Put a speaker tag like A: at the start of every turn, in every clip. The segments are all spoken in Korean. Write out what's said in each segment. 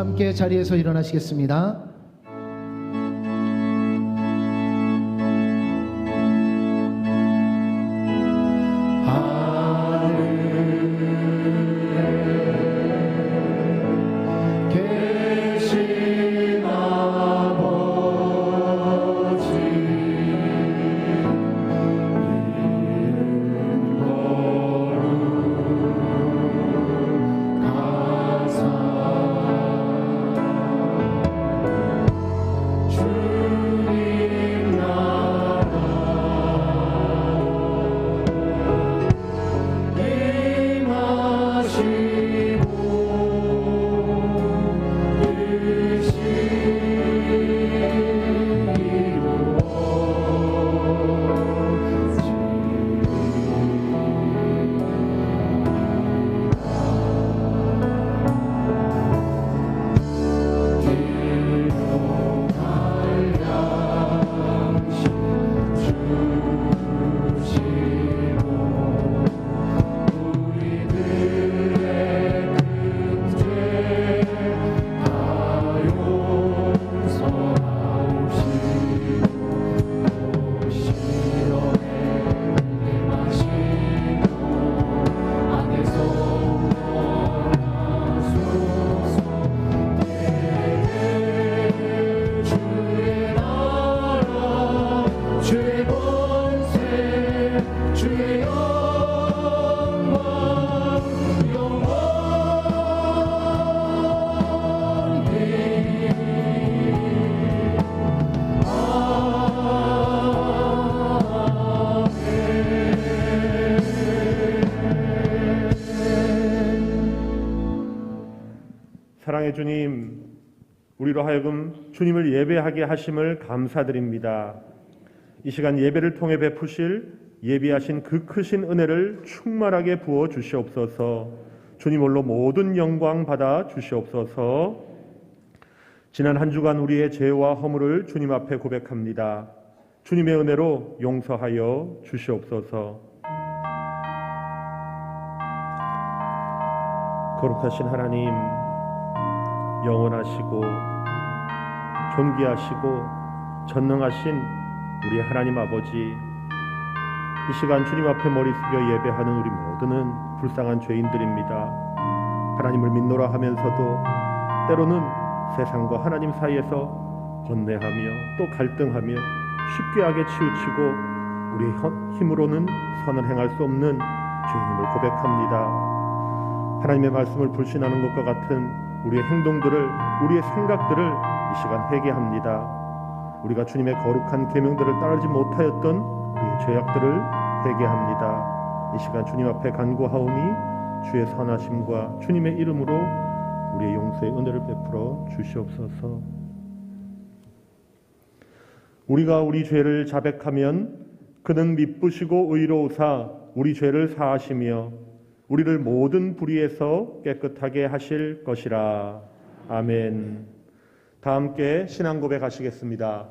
A: 함께 자리에서 일어나시겠습니다.
B: 사랑의 주님, 우리로 하여금 주님을 예배하게 하심을 감사드립니다. 이 시간 예배를 통해 베푸실 예비하신 그 크신 은혜를 충만하게 부어 주시옵소서. 주님 홀로 모든 영광 받아 주시옵소서. 지난 한 주간 우리의 죄와 허물을 주님 앞에 고백합니다. 주님의 은혜로 용서하여 주시옵소서. 거룩하신 하나님, 영원하시고 존귀하시고 전능하신 우리 하나님 아버지, 이 시간 주님 앞에 머리 숙여 예배하는 우리 모두는 불쌍한 죄인들입니다. 하나님을 믿노라 하면서도 때로는 세상과 하나님 사이에서 번뇌하며 또 갈등하며 쉽게 악에 치우치고 우리의 힘으로는 선을 행할 수 없는 죄인임을 고백합니다. 하나님의 말씀을 불신하는 것과 같은 우리의 행동들을, 우리의 생각들을 이 시간 회개합니다. 우리가 주님의 거룩한 계명들을 따르지 못하였던 우리의 죄악들을 회개합니다. 이 시간 주님 앞에 간구하오니 주의 선하심과 주님의 이름으로 우리의 용서의 은혜를 베풀어 주시옵소서. 우리가 우리 죄를 자백하면 그는 미쁘시고 의로우사 우리 죄를 사하시며 우리를 모든 불의에서 깨끗하게 하실 것이라. 아멘. 다 함께 신앙 고백하시겠습니다.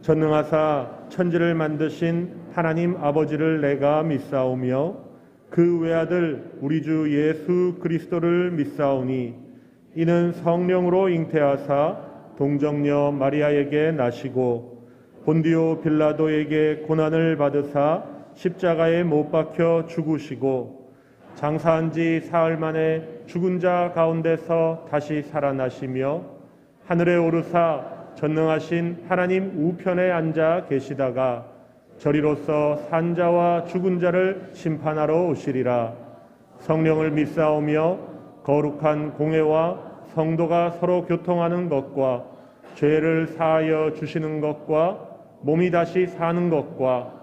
B: 전능하사 천지를 만드신 하나님 아버지를 내가 믿사오며 그 외아들 우리 주 예수 그리스도를 믿사오니 이는 성령으로 잉태하사 동정녀 마리아에게 나시고 본디오 빌라도에게 고난을 받으사 십자가에 못 박혀 죽으시고 장사한 지 사흘 만에 죽은 자 가운데서 다시 살아나시며 하늘에 오르사 전능하신 하나님 우편에 앉아 계시다가 저리로서 산 자와 죽은 자를 심판하러 오시리라. 성령을 믿사오며 거룩한 공회와 성도가 서로 교통하는 것과 죄를 사하여 주시는 것과 몸이 다시 사는 것과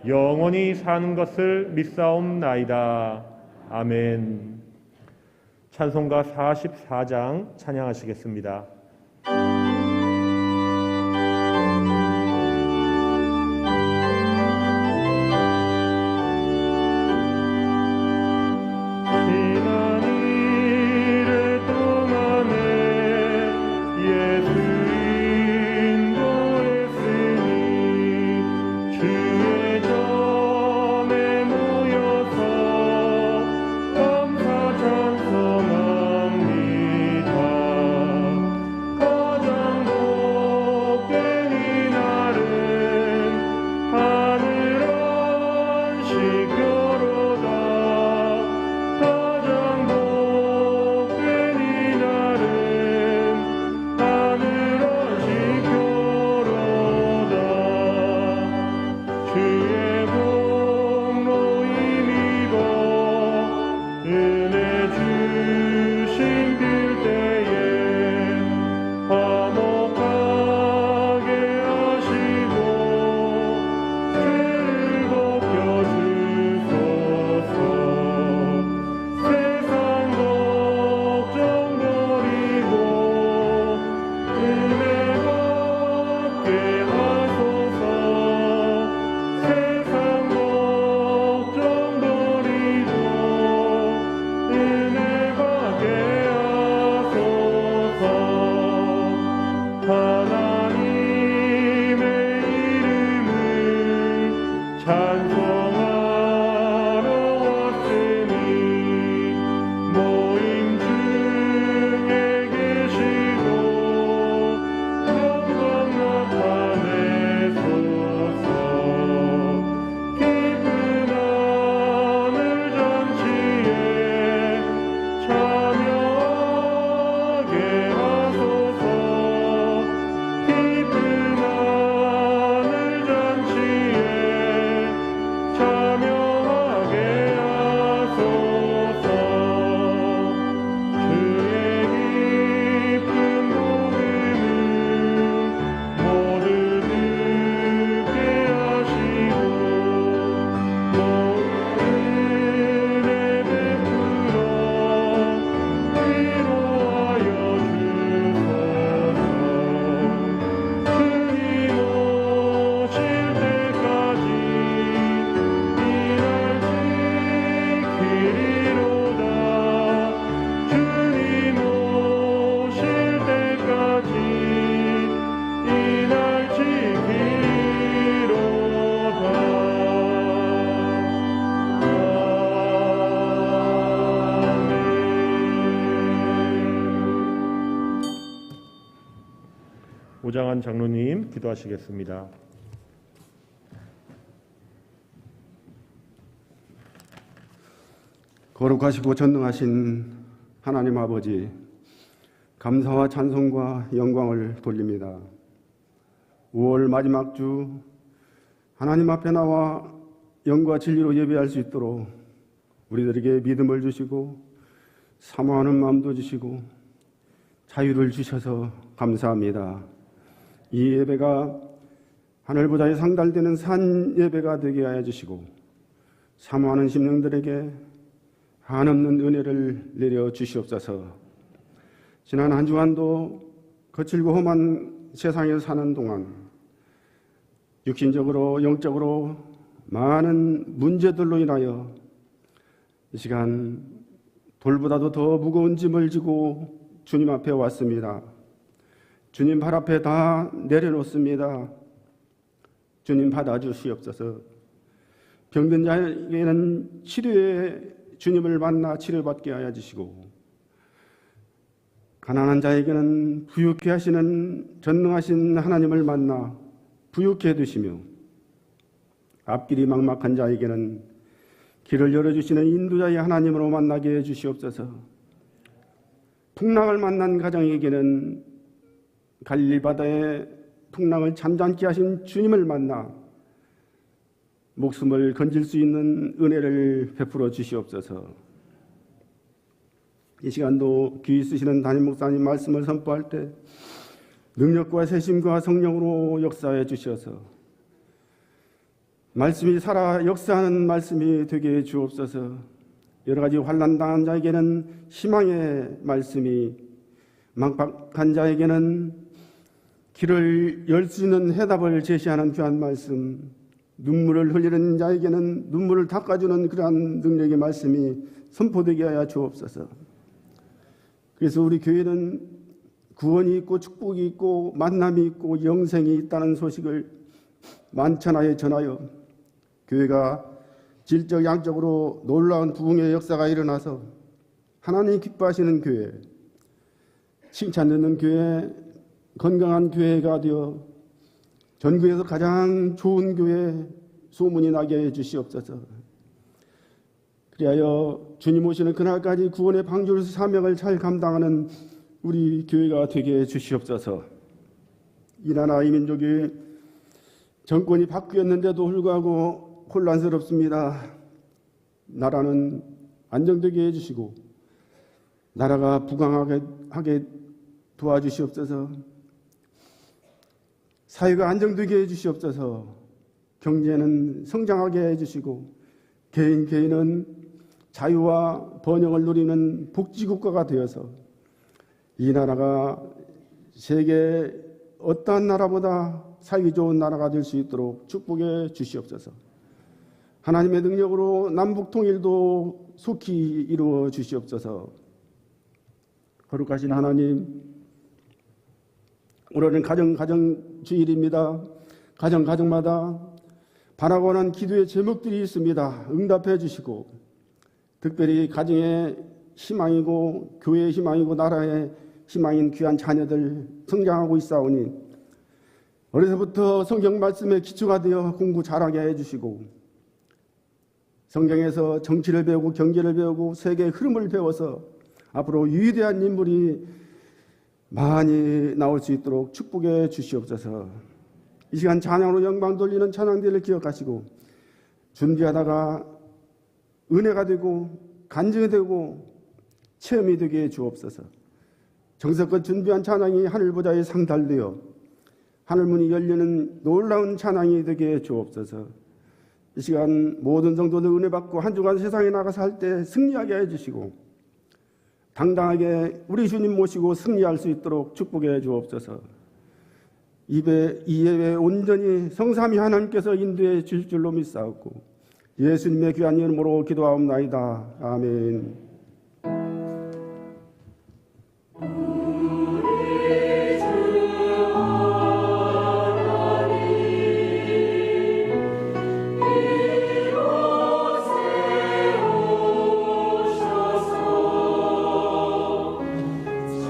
B: 영원히 사는 것을 믿사옵나이다. 아멘. 찬송가 44장 찬양하시겠습니다.
C: 감사 찬송합니다.
B: 노장한 장로님 기도하시겠습니다.
C: 거룩하시고 전능하신 하나님 아버지, 감사와 찬송과 영광을 돌립니다. 5월 마지막 주 하나님 앞에 나와 영과 진리로 예배할 수 있도록 우리들에게 믿음을 주시고 사모하는 마음도 주시고 자유를 주셔서 감사합니다. 이 예배가 하늘보다에 상달되는 산 예배가 되게 하여 주시고 사모하는 심령들에게 한없는 은혜를 내려 주시옵소서. 지난 한 주간도 거칠고 험한 세상에 사는 동안 육신적으로 영적으로 많은 문제들로 인하여 이 시간 돌보다도 더 무거운 짐을 지고 주님 앞에 왔습니다. 주님 발 앞에 다 내려놓습니다. 주님 받아주시옵소서. 병든 자에게는 치료의 주님을 만나 치료받게 하여 주시고 가난한 자에게는 부유케 하시는 전능하신 하나님을 만나 부유케 해두시며 앞길이 막막한 자에게는 길을 열어주시는 인도자의 하나님으로 만나게 해주시옵소서. 풍랑을 만난 가정에게는 갈릴리 바다의 풍랑을 잠잠케 하신 주님을 만나 목숨을 건질 수 있는 은혜를 베풀어 주시옵소서. 이 시간도 귀히 쓰시는 담임 목사님 말씀을 선포할 때 능력과 세심과 성령으로 역사해 주셔서 말씀이 살아 역사하는 말씀이 되게 해 주옵소서. 여러 가지 환난 당한 자에게는 희망의 말씀이, 막박한 자에게는 길을 열 수 있는 해답을 제시하는 귀한 말씀, 눈물을 흘리는 자에게는 눈물을 닦아주는 그러한 능력의 말씀이 선포되게 하여 주옵소서. 그래서 우리 교회는 구원이 있고 축복이 있고 만남이 있고 영생이 있다는 소식을 만천하에 전하여 교회가 질적 양적으로 놀라운 부흥의 역사가 일어나서 하나님이 기뻐하시는 교회, 칭찬 듣는 교회, 건강한 교회가 되어 전국에서 가장 좋은 교회 소문이 나게 해 주시옵소서. 그리하여 주님 오시는 그날까지 구원의 방주 사명을 잘 감당하는 우리 교회가 되게 해 주시옵소서. 이 나라 이 민족이 정권이 바뀌었는데도 불구하고 혼란스럽습니다. 나라는 안정되게 해주시고 나라가 부강하게 도와주시옵소서. 사회가 안정되게 해주시옵소서. 경제는 성장하게 해주시고 개인은 자유와 번영을 누리는 복지국가가 되어서 이 나라가 세계 어떠한 나라보다 살기 좋은 나라가 될 수 있도록 축복해 주시옵소서. 하나님의 능력으로 남북 통일도 속히 이루어 주시옵소서. 거룩하신 하나님, 오늘은 가정 주일입니다. 가정마다 바라고 하는 기도의 제목들이 있습니다. 응답해 주시고 특별히 가정의 희망이고 교회의 희망이고 나라의 희망인 귀한 자녀들 성장하고 있사오니 어려서부터 성경 말씀에 기초가 되어 공부 잘하게 해주시고 성경에서 정치를 배우고 경제를 배우고 세계의 흐름을 배워서 앞으로 위대한 인물이 많이 나올 수 있도록 축복해 주시옵소서. 이 시간 찬양으로 영광 돌리는 찬양들을 기억하시고 준비하다가 은혜가 되고 간증이 되고 체험이 되게 해 주옵소서. 정성껏 준비한 찬양이 하늘보좌에 상달되어 하늘문이 열리는 놀라운 찬양이 되게 해 주옵소서. 이 시간 모든 성도들 은혜 받고 한 주간 세상에 나가서 할 때 승리하게 해주시고 당당하게 우리 주님 모시고 승리할 수 있도록 축복해 주옵소서. 이 예배 온전히 성삼위 하나님께서 인도해 주실 줄로 믿사옵고 예수님의 귀한 이름으로 기도하옵나이다. 아멘.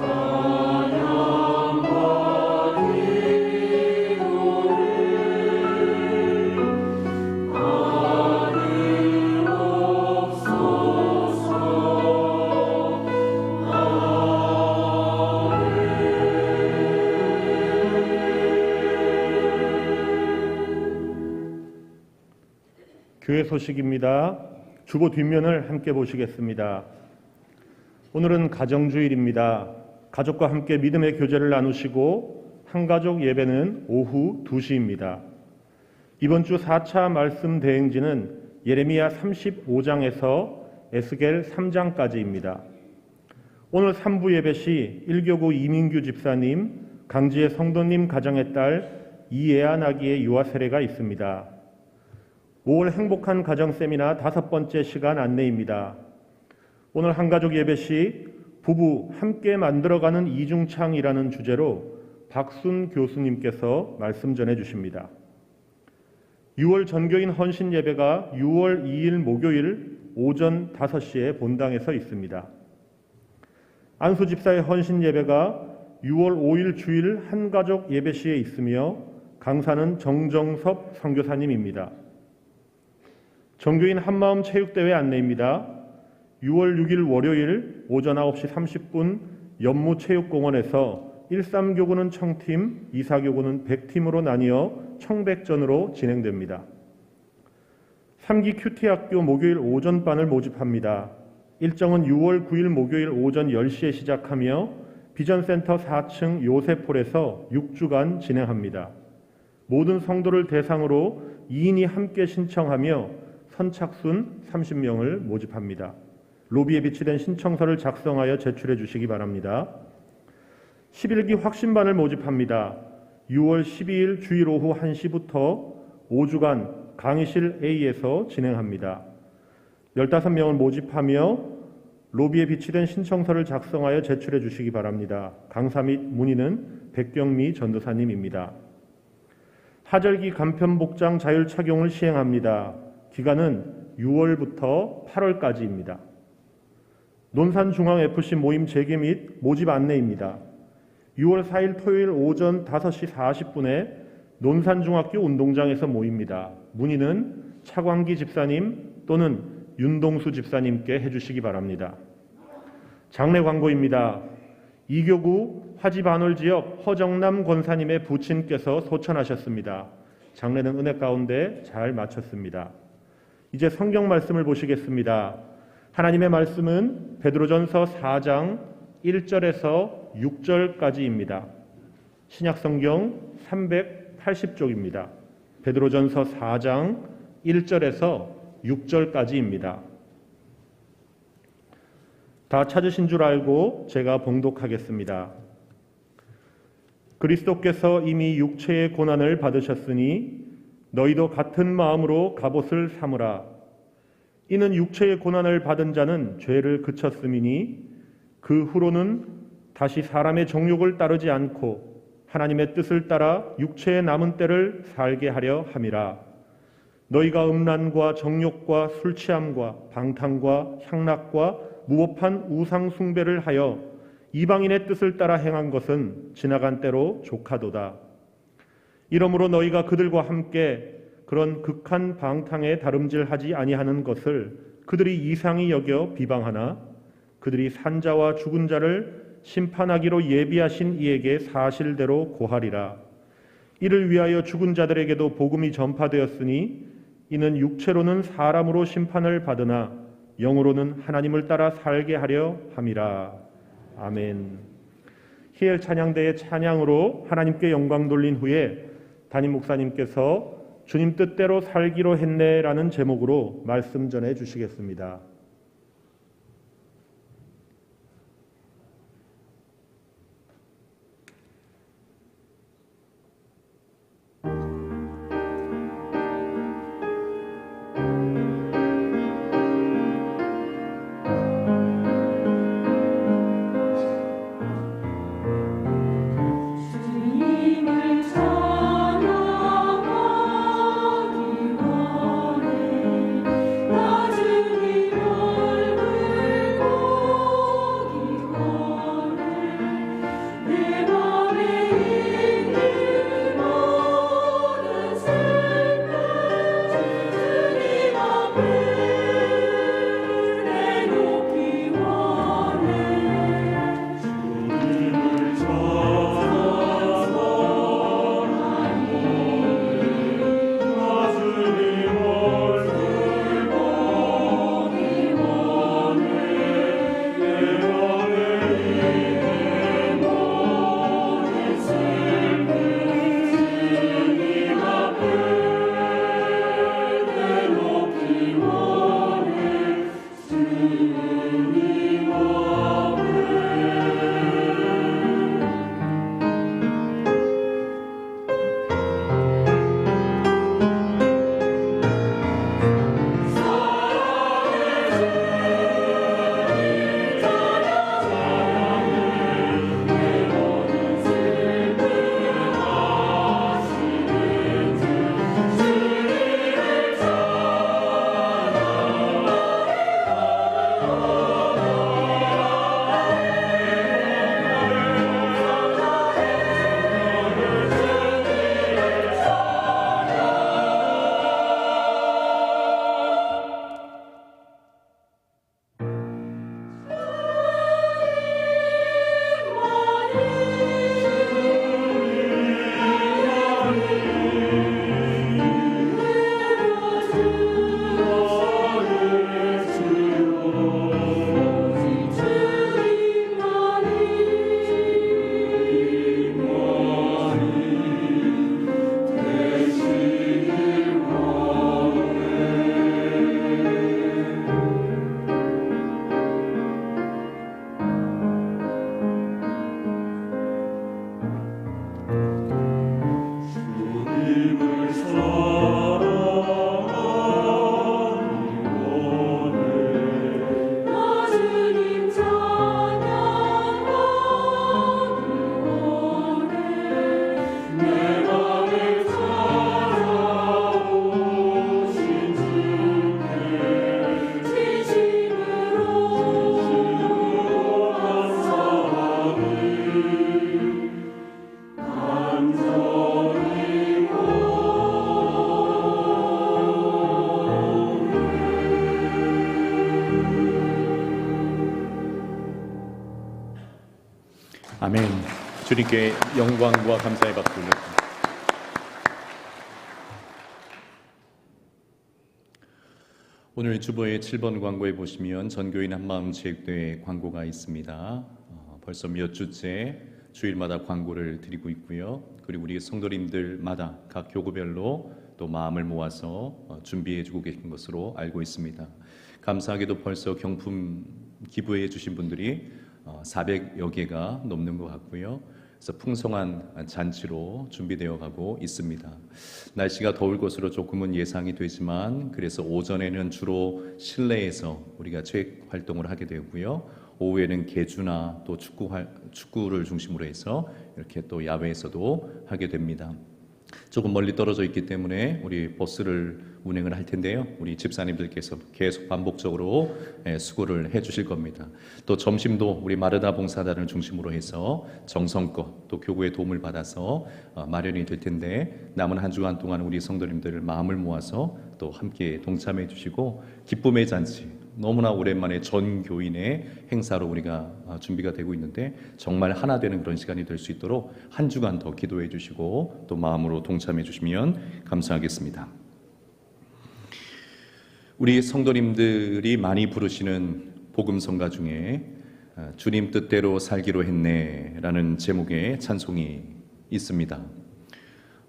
D: 찬양 받으리
B: 주의 소식입니다. 주보 뒷면을 함께 보시겠습니다. 오늘은 가정주일입니다. 가족과 함께 믿음의 교제를 나누시고 한가족 예배는 오후 2시입니다. 이번 주 4차 말씀 대행지는 예레미야 35장에서 에스겔 3장까지입니다. 오늘 3부 예배 시 1교구 이민규 집사님, 강지혜 성도님 가정의 딸 이예안 아기의 유아 세례가 있습니다. 5월 행복한 가정 세미나 5번째 시간 안내입니다. 오늘 한가족 예배 시 부부 함께 만들어가는 이중창이라는 주제로 박순 교수님께서 말씀 전해 주십니다. 6월 전교인 헌신 예배가 6월 2일 목요일 오전 5시에 본당에서 있습니다. 안수 집사의 헌신 예배가 6월 5일 주일 한가족 예배 시에 있으며 강사는 정정섭 선교사님입니다. 정교인 한마음 체육대회 안내입니다. 6월 6일 월요일 오전 9시 30분 연무체육공원에서 13교구는 청팀, 24교구는 100팀으로 나뉘어 청백전으로 진행됩니다. 3기 큐티학교 목요일 오전반을 모집합니다. 일정은 6월 9일 목요일 오전 10시에 시작하며 비전센터 4층 요셉홀에서 6주간 진행합니다. 모든 성도를 대상으로 2인이 함께 신청하며 선착순 30명을 모집합니다. 로비에 비치된 신청서를 작성하여 제출해 주시기 바랍니다. 11기 확신반을 모집합니다. 6월 12일 주일 오후 1시부터 5주간 강의실 A에서 진행합니다. 15명을 모집하며 로비에 비치된 신청서를 작성하여 제출해 주시기 바랍니다. 강사 및 문의는 백경미 전도사님입니다. 하절기 간편복장 자율 착용을 시행합니다. 기간은 6월부터 8월까지입니다. 논산중앙FC 모임 재개 및 모집 안내입니다. 6월 4일 토요일 오전 5시 40분에 논산중학교 운동장에서 모입니다. 문의는 차광기 집사님 또는 윤동수 집사님께 해주시기 바랍니다. 장례 광고입니다. 2교구 화지반월 지역 허정남 권사님의 부친께서 소천하셨습니다. 장례는 은혜 가운데 잘 마쳤습니다. 이제 성경 말씀을 보시겠습니다. 하나님의 말씀은 베드로전서 4장 1절에서 6절까지입니다. 신약성경 380쪽입니다. 베드로전서 4장 1절에서 6절까지입니다. 다 찾으신 줄 알고 제가 봉독하겠습니다. 그리스도께서 이미 육체의 고난을 받으셨으니 너희도 같은 마음으로 갑옷을 삼으라. 이는 육체의 고난을 받은 자는 죄를 그쳤음이니 그 후로는 다시 사람의 정욕을 따르지 않고 하나님의 뜻을 따라 육체의 남은 때를 살게 하려 함이라. 너희가 음란과 정욕과 술 취함과 방탕과 향락과 무법한 우상 숭배를 하여 이방인의 뜻을 따라 행한 것은 지나간 때로 족하도다. 이러므로 너희가 그들과 함께 그런 극한 방탕에 다름질하지 아니하는 것을 그들이 이상히 여겨 비방하나 그들이 산자와 죽은 자를 심판하기로 예비하신 이에게 사실대로 고하리라. 이를 위하여 죽은 자들에게도 복음이 전파되었으니 이는 육체로는 사람으로 심판을 받으나 영으로는 하나님을 따라 살게 하려 함이라. 아멘. 희엘 찬양대의 찬양으로 하나님께 영광 돌린 후에 담임 목사님께서 주님 뜻대로 살기로 했네라는 제목으로 말씀 전해 주시겠습니다.
D: 주님을 아멘. 주님께 영광과 감사의 박수 올려드립니다. 오늘 주보의 7번 광고에 보시면 전교인 한마음 체육대회 광고가 있습니다. 벌써 몇 주째 주일마다 광고를 드리고 있고요. 그리고 우리 성도님들마다 각 교구별로 또 마음을 모아서 준비해주고 계신 것으로 알고 있습니다. 감사하게도 벌써 경품 기부해 주신 분들이 400여 개가 넘는 것 같고요. 그래서 풍성한 잔치로 준비되어 가고 있습니다. 날씨가 더울 것으로 조금은 예상이 되지만 그래서 오전에는 주로 실내에서 우리가 체육 활동을 하게 되고요. 오후에는 계주나 또 축구를 중심으로 해서 이렇게 또 야외에서도 하게 됩니다. 조금 멀리 떨어져 있기 때문에 우리 버스를 운행을 할 텐데요. 우리 집사님들께서 계속 반복적으로 수고를 해주실 겁니다. 또 점심도 우리 마르다 봉사단을 중심으로 해서 정성껏 또 교구의 도움을 받아서 마련이 될 텐데 남은 한 주간 동안 우리 성도님들 마음을 모아서 또 함께 동참해 주시고 기쁨의 잔치 너무나 오랜만에 전 교인의 행사로 우리가 준비가 되고 있는데 정말 하나 되는 그런 시간이 될 수 있도록 한 주간 더 기도해 주시고 또 마음으로 동참해 주시면 감사하겠습니다. 우리 성도님들이 많이 부르시는 복음성가 중에 주님 뜻대로 살기로 했네 라는 제목의 찬송이 있습니다.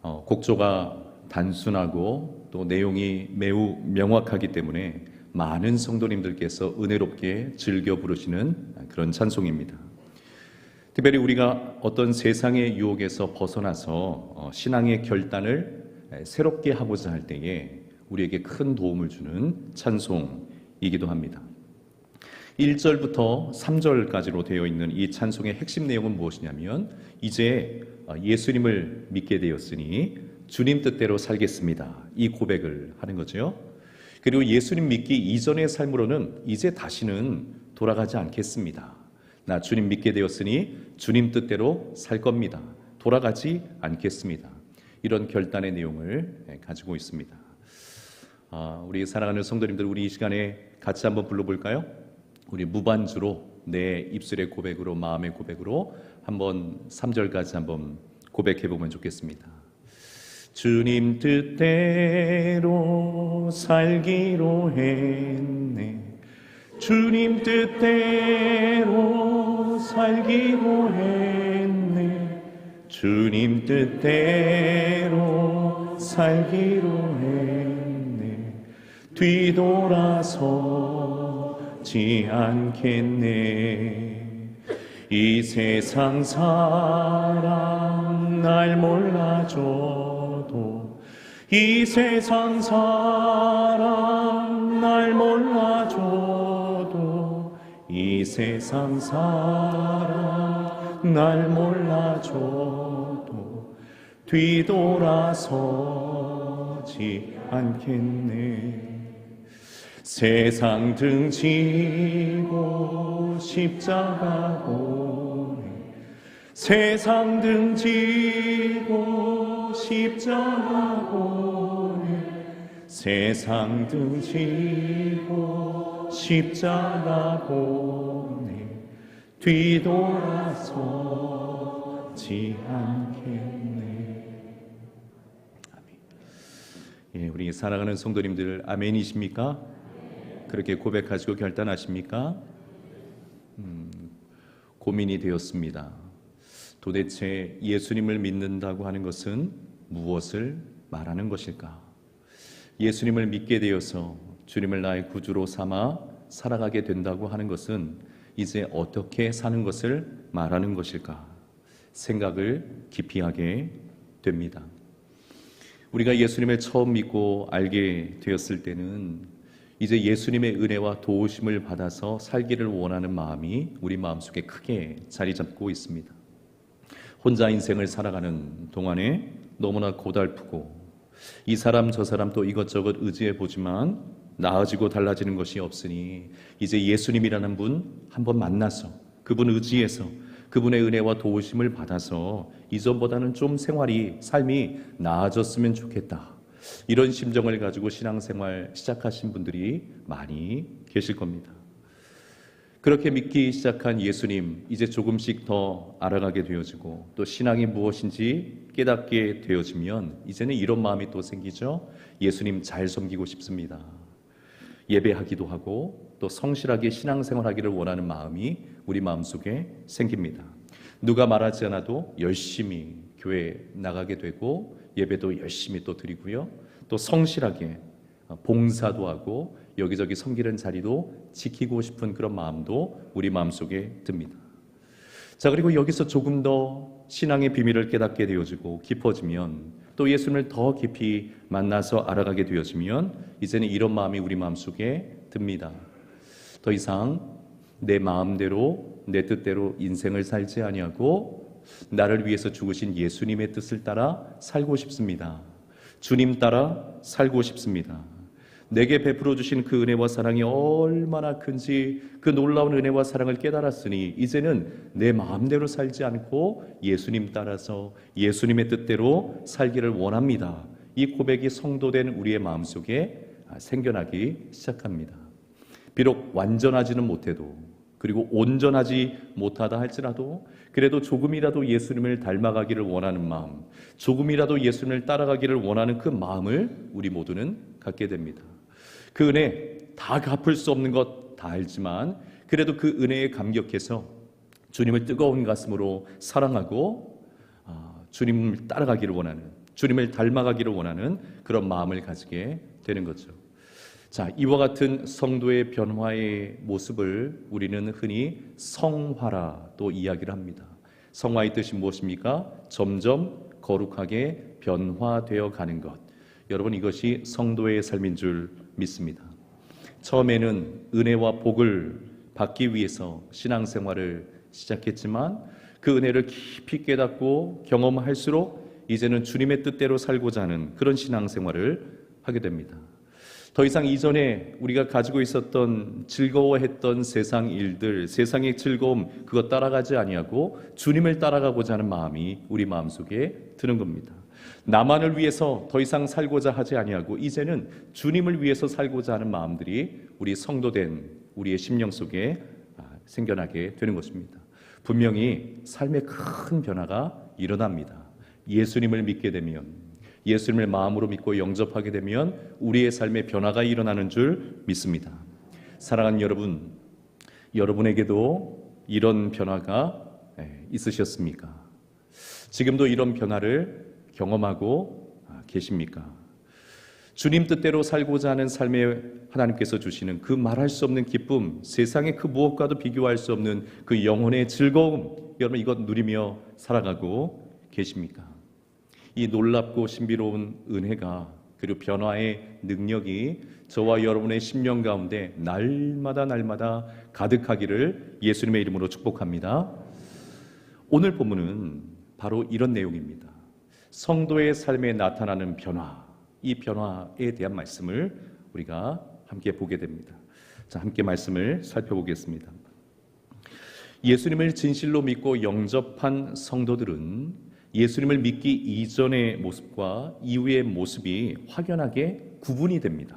D: 곡조가 단순하고 또 내용이 매우 명확하기 때문에 많은 성도님들께서 은혜롭게 즐겨 부르시는 그런 찬송입니다. 특별히 우리가 어떤 세상의 유혹에서 벗어나서 신앙의 결단을 새롭게 하고자 할 때에 우리에게 큰 도움을 주는 찬송이기도 합니다. 1절부터 3절까지로 되어 있는 이 찬송의 핵심 내용은 무엇이냐면 이제 예수님을 믿게 되었으니 주님 뜻대로 살겠습니다. 이 고백을 하는 거죠. 그리고 예수님 믿기 이전의 삶으로는 이제 다시는 돌아가지 않겠습니다. 나 주님 믿게 되었으니 주님 뜻대로 살 겁니다. 돌아가지 않겠습니다. 이런 결단의 내용을 가지고 있습니다. 우리 사랑하는 성도님들, 우리 이 시간에 같이 한번 불러볼까요? 우리 무반주로 내 입술의 고백으로, 마음의 고백으로 한번 3절까지 한번 고백해보면 좋겠습니다. 주님 뜻대로 살기로 했네. 주님 뜻대로 살기로 했네. 주님 뜻대로 살기로 했네. 뒤돌아서지 않겠네. 이 세상 사람 날 몰라줘도, 이 세상 사람 날 몰라줘도, 이 세상 사람 날 몰라줘도 뒤돌아서지 않겠네. 세상 등지고 십자가 보네. 세상 등지고 십자가 보네. 세상 등지고 십자가 보네. 뒤돌아서지 않겠네. 아멘. 예, 우리 사랑하는 성도님들 아멘이십니까? 그렇게 고백하시고 결단하십니까? 고민이 되었습니다. 도대체 예수님을 믿는다고 하는 것은 무엇을 말하는 것일까? 예수님을 믿게 되어서 주님을 나의 구주로 삼아 살아가게 된다고 하는 것은 이제 어떻게 사는 것을 말하는 것일까? 생각을 깊이 하게 됩니다. 우리가 예수님을 처음 믿고 알게 되었을 때는 이제 예수님의 은혜와 도우심을 받아서 살기를 원하는 마음이 우리 마음속에 크게 자리 잡고 있습니다. 혼자 인생을 살아가는 동안에 너무나 고달프고 이 사람 저 사람 또 이것저것 의지해 보지만 나아지고 달라지는 것이 없으니 이제 예수님이라는 분 한번 만나서 그분 의지해서 그분의 은혜와 도우심을 받아서 이전보다는 좀 삶이 나아졌으면 좋겠다. 이런 심정을 가지고 신앙생활 시작하신 분들이 많이 계실 겁니다. 그렇게 믿기 시작한 예수님, 이제 조금씩 더 알아가게 되어지고 또 신앙이 무엇인지 깨닫게 되어지면 이제는 이런 마음이 또 생기죠. 예수님 잘 섬기고 싶습니다. 예배하기도 하고 또 성실하게 신앙생활하기를 원하는 마음이 우리 마음속에 생깁니다. 누가 말하지 않아도 열심히 교회 나가게 되고 예배도 열심히 또 드리고요. 또 성실하게 봉사도 하고 여기저기 섬기는 자리도 지키고 싶은 그런 마음도 우리 마음속에 듭니다. 자, 그리고 여기서 조금 더 신앙의 비밀을 깨닫게 되어지고 깊어지면 또 예수님을 더 깊이 만나서 알아가게 되어지면 이제는 이런 마음이 우리 마음속에 듭니다. 더 이상 내 마음대로 내 뜻대로 인생을 살지 아니하고 나를 위해서 죽으신 예수님의 뜻을 따라 살고 싶습니다. 주님 따라 살고 싶습니다. 내게 베풀어 주신 그 은혜와 사랑이 얼마나 큰지 그 놀라운 은혜와 사랑을 깨달았으니 이제는 내 마음대로 살지 않고 예수님 따라서 예수님의 뜻대로 살기를 원합니다. 이 고백이 성도된 우리의 마음속에 생겨나기 시작합니다. 비록 완전하지는 못해도 그리고 온전하지 못하다 할지라도 그래도 조금이라도 예수님을 닮아가기를 원하는 마음, 조금이라도 예수님을 따라가기를 원하는 그 마음을 우리 모두는 갖게 됩니다. 그 은혜 다 갚을 수 없는 것 다 알지만 그래도 그 은혜에 감격해서 주님을 뜨거운 가슴으로 사랑하고 주님을 따라가기를 원하는, 주님을 닮아가기를 원하는 그런 마음을 가지게 되는 거죠. 자, 이와 같은 성도의 변화의 모습을 우리는 흔히 성화라 또 이야기를 합니다. 성화의 뜻이 무엇입니까? 점점 거룩하게 변화되어 가는 것. 여러분, 이것이 성도의 삶인 줄 믿습니다. 처음에는 은혜와 복을 받기 위해서 신앙생활을 시작했지만 그 은혜를 깊이 깨닫고 경험할수록 이제는 주님의 뜻대로 살고자 하는 그런 신앙생활을 하게 됩니다. 더 이상 이전에 우리가 가지고 있었던 즐거워했던 세상 일들, 세상의 즐거움 그것 따라가지 아니하고 주님을 따라가고자 하는 마음이 우리 마음속에 드는 겁니다. 나만을 위해서 더 이상 살고자 하지 아니하고 이제는 주님을 위해서 살고자 하는 마음들이 우리 성도된 우리의 심령 속에 생겨나게 되는 것입니다. 분명히 삶의 큰 변화가 일어납니다. 예수님을 믿게 되면, 예수님을 마음으로 믿고 영접하게 되면 우리의 삶의 변화가 일어나는 줄 믿습니다. 사랑하는 여러분, 여러분에게도 이런 변화가 있으셨습니까? 지금도 이런 변화를 경험하고 계십니까? 주님 뜻대로 살고자 하는 삶에 하나님께서 주시는 그 말할 수 없는 기쁨, 세상의 그 무엇과도 비교할 수 없는 그 영혼의 즐거움, 여러분 이것 누리며 살아가고 계십니까? 이 놀랍고 신비로운 은혜가 그리고 변화의 능력이 저와 여러분의 심령 가운데 날마다 가득하기를 예수님의 이름으로 축복합니다. 오늘 본문은 바로 이런 내용입니다. 성도의 삶에 나타나는 변화, 이 변화에 대한 말씀을 우리가 함께 보게 됩니다. 자, 함께 말씀을 살펴보겠습니다. 예수님을 진실로 믿고 영접한 성도들은 예수님을 믿기 이전의 모습과 이후의 모습이 확연하게 구분이 됩니다.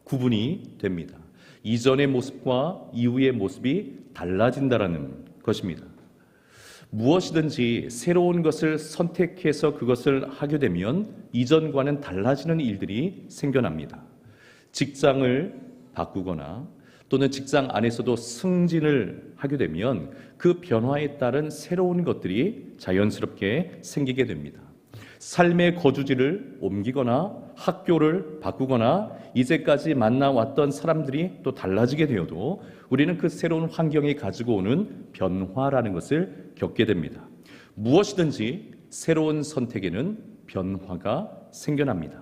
D: 구분이 됩니다. 이전의 모습과 이후의 모습이 달라진다라는 것입니다. 무엇이든지 새로운 것을 선택해서 그것을 하게 되면 이전과는 달라지는 일들이 생겨납니다. 직장을 바꾸거나 또는 직장 안에서도 승진을 하게 되면 그 변화에 따른 새로운 것들이 자연스럽게 생기게 됩니다. 삶의 거주지를 옮기거나 학교를 바꾸거나 이제까지 만나왔던 사람들이 또 달라지게 되어도 우리는 그 새로운 환경이 가지고 오는 변화라는 것을 겪게 됩니다. 무엇이든지 새로운 선택에는 변화가 생겨납니다.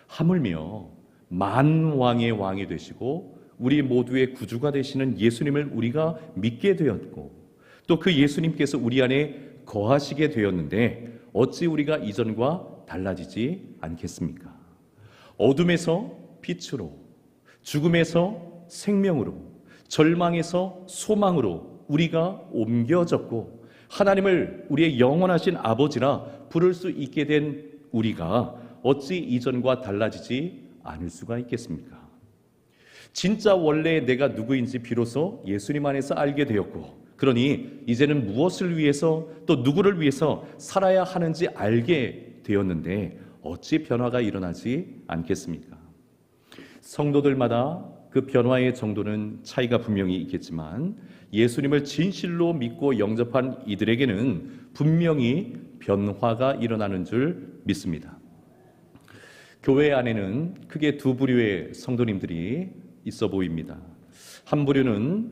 D: 하물며 만왕의 왕이 되시고 우리 모두의 구주가 되시는 예수님을 우리가 믿게 되었고 또 그 예수님께서 우리 안에 거하시게 되었는데 어찌 우리가 이전과 달라지지 않겠습니까? 어둠에서 빛으로, 죽음에서 생명으로, 절망에서 소망으로 우리가 옮겨졌고 하나님을 우리의 영원하신 아버지라 부를 수 있게 된 우리가 어찌 이전과 달라지지 않을 수가 있겠습니까? 진짜 원래 내가 누구인지 비로소 예수님 안에서 알게 되었고, 그러니 이제는 무엇을 위해서 또 누구를 위해서 살아야 하는지 알게 되었는데 어찌 변화가 일어나지 않겠습니까? 성도들마다 그 변화의 정도는 차이가 분명히 있겠지만 예수님을 진실로 믿고 영접한 이들에게는 분명히 변화가 일어나는 줄 믿습니다. 교회 안에는 크게 두 부류의 성도님들이 있어 보입니다. 한 부류는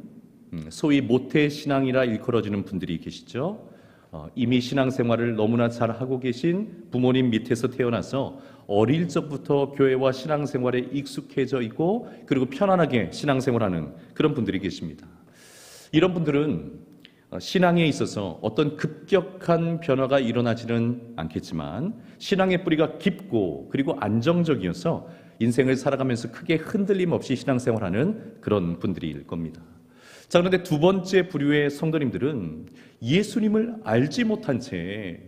D: 소위 모태신앙이라 일컬어지는 분들이 계시죠. 이미 신앙생활을 너무나 잘 하고 계신 부모님 밑에서 태어나서 어릴 적부터 교회와 신앙생활에 익숙해져 있고 그리고 편안하게 신앙생활하는 그런 분들이 계십니다. 이런 분들은 신앙에 있어서 어떤 급격한 변화가 일어나지는 않겠지만 신앙의 뿌리가 깊고 그리고 안정적이어서 인생을 살아가면서 크게 흔들림 없이 신앙생활하는 그런 분들일 겁니다. 자, 그런데 두 번째 부류의 성도님들은 예수님을 알지 못한 채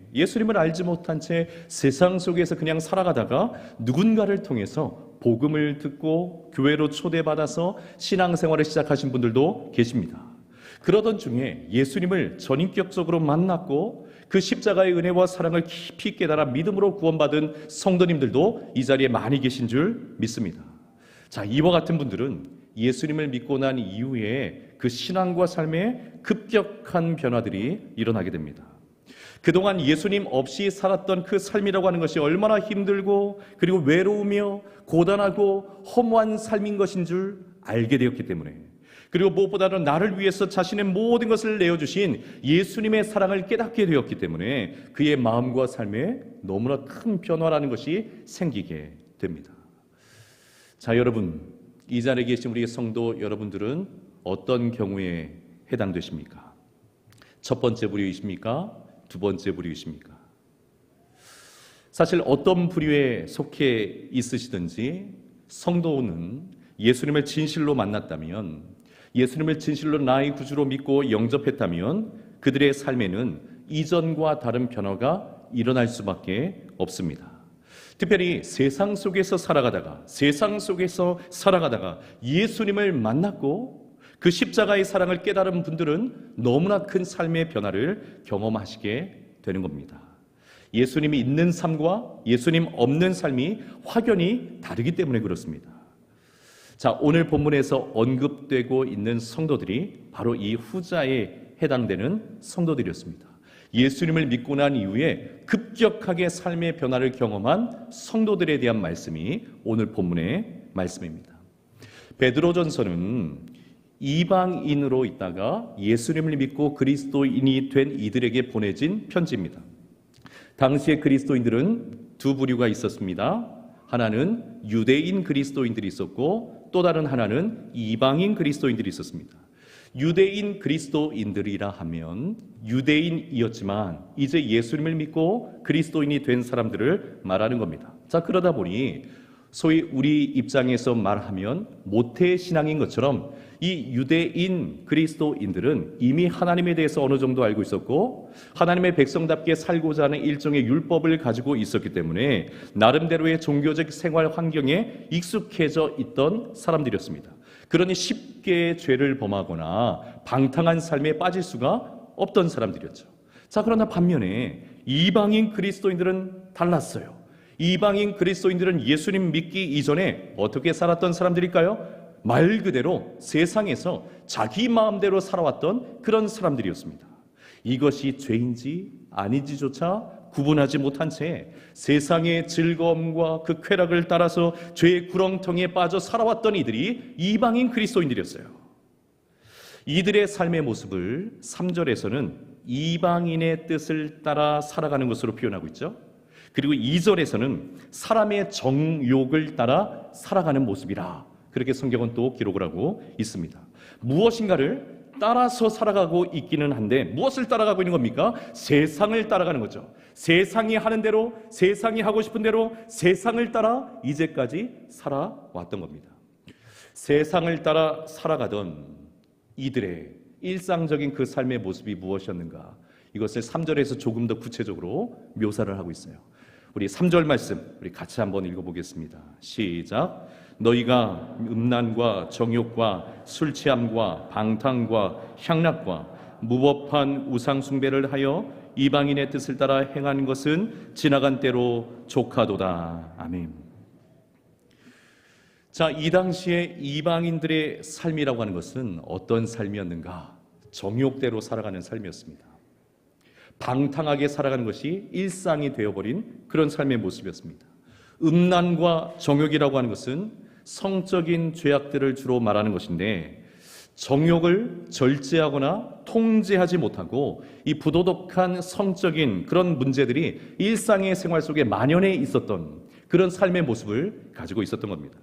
D: 세상 속에서 그냥 살아가다가 누군가를 통해서 복음을 듣고 교회로 초대받아서 신앙생활을 시작하신 분들도 계십니다. 그러던 중에 예수님을 전인격적으로 만났고 그 십자가의 은혜와 사랑을 깊이 깨달아 믿음으로 구원받은 성도님들도 이 자리에 많이 계신 줄 믿습니다. 자, 이와 같은 분들은 예수님을 믿고 난 이후에 그 신앙과 삶에 급격한 변화들이 일어나게 됩니다. 그동안 예수님 없이 살았던 그 삶이라고 하는 것이 얼마나 힘들고 그리고 외로우며 고단하고 허무한 삶인 것인 줄 알게 되었기 때문에, 그리고 무엇보다도 나를 위해서 자신의 모든 것을 내어주신 예수님의 사랑을 깨닫게 되었기 때문에 그의 마음과 삶에 너무나 큰 변화라는 것이 생기게 됩니다. 자, 여러분, 이 자리에 계신 우리 성도 여러분들은 어떤 경우에 해당되십니까? 첫 번째 부류이십니까? 두 번째 부류이십니까? 사실 어떤 부류에 속해 있으시든지 성도는 예수님을 진실로 만났다면, 예수님을 진실로 나의 구주로 믿고 영접했다면 그들의 삶에는 이전과 다른 변화가 일어날 수밖에 없습니다. 특별히 세상 속에서 살아가다가 예수님을 만났고 그 십자가의 사랑을 깨달은 분들은 너무나 큰 삶의 변화를 경험하시게 되는 겁니다. 예수님이 있는 삶과 예수님 없는 삶이 확연히 다르기 때문에 그렇습니다. 자, 오늘 본문에서 언급되고 있는 성도들이 바로 이 후자에 해당되는 성도들이었습니다. 예수님을 믿고 난 이후에 급격하게 삶의 변화를 경험한 성도들에 대한 말씀이 오늘 본문의 말씀입니다. 베드로전서는 이방인으로 있다가 예수님을 믿고 그리스도인이 된 이들에게 보내진 편지입니다. 당시의 그리스도인들은 두 부류가 있었습니다. 하나는 유대인 그리스도인들이 있었고 또 다른 하나는 이방인 그리스도인들이 있었습니다. 유대인 그리스도인들이라 하면 유대인이었지만 이제 예수님을 믿고 그리스도인이 된 사람들을 말하는 겁니다. 자, 그러다 보니 소위 우리 입장에서 말하면 모태신앙인 것처럼 이 유대인 그리스도인들은 이미 하나님에 대해서 어느 정도 알고 있었고 하나님의 백성답게 살고자 하는 일종의 율법을 가지고 있었기 때문에 나름대로의 종교적 생활 환경에 익숙해져 있던 사람들이었습니다. 그러니 쉽게 죄를 범하거나 방탕한 삶에 빠질 수가 없던 사람들이었죠. 자, 그러나 반면에 이방인 그리스도인들은 달랐어요. 이방인 그리스도인들은 예수님 믿기 이전에 어떻게 살았던 사람들일까요? 말 그대로 세상에서 자기 마음대로 살아왔던 그런 사람들이었습니다. 이것이 죄인지 아닌지조차 구분하지 못한 채 세상의 즐거움과 그 쾌락을 따라서 죄의 구렁텅이에 빠져 살아왔던 이들이 이방인 그리스도인들이었어요. 이들의 삶의 모습을 3절에서는 이방인의 뜻을 따라 살아가는 것으로 표현하고 있죠. 그리고 2절에서는 사람의 정욕을 따라 살아가는 모습이라 그렇게 성경은 또 기록을 하고 있습니다. 무엇인가를 따라서 살아가고 있기는 한데 무엇을 따라가고 있는 겁니까? 세상을 따라가는 거죠. 세상이 하는 대로, 세상이 하고 싶은 대로 세상을 따라 이제까지 살아왔던 겁니다. 세상을 따라 살아가던 이들의 일상적인 그 삶의 모습이 무엇이었는가? 이것을 3절에서 조금 더 구체적으로 묘사를 하고 있어요. 우리 3절 말씀 우리 같이 한번 읽어보겠습니다. 시작. 너희가 음란과 정욕과 술 취함과 방탕과 향락과 무법한 우상 숭배를 하여 이방인의 뜻을 따라 행하는 것은 지나간 때로 족하도다. 아멘. 자, 이 당시에 이방인들의 삶이라고 하는 것은 어떤 삶이었는가? 정욕대로 살아가는 삶이었습니다. 방탕하게 살아가는 것이 일상이 되어버린 그런 삶의 모습이었습니다. 음란과 정욕이라고 하는 것은 성적인 죄악들을 주로 말하는 것인데, 정욕을 절제하거나 통제하지 못하고 이 부도덕한 성적인 그런 문제들이 일상의 생활 속에 만연해 있었던 그런 삶의 모습을 가지고 있었던 겁니다.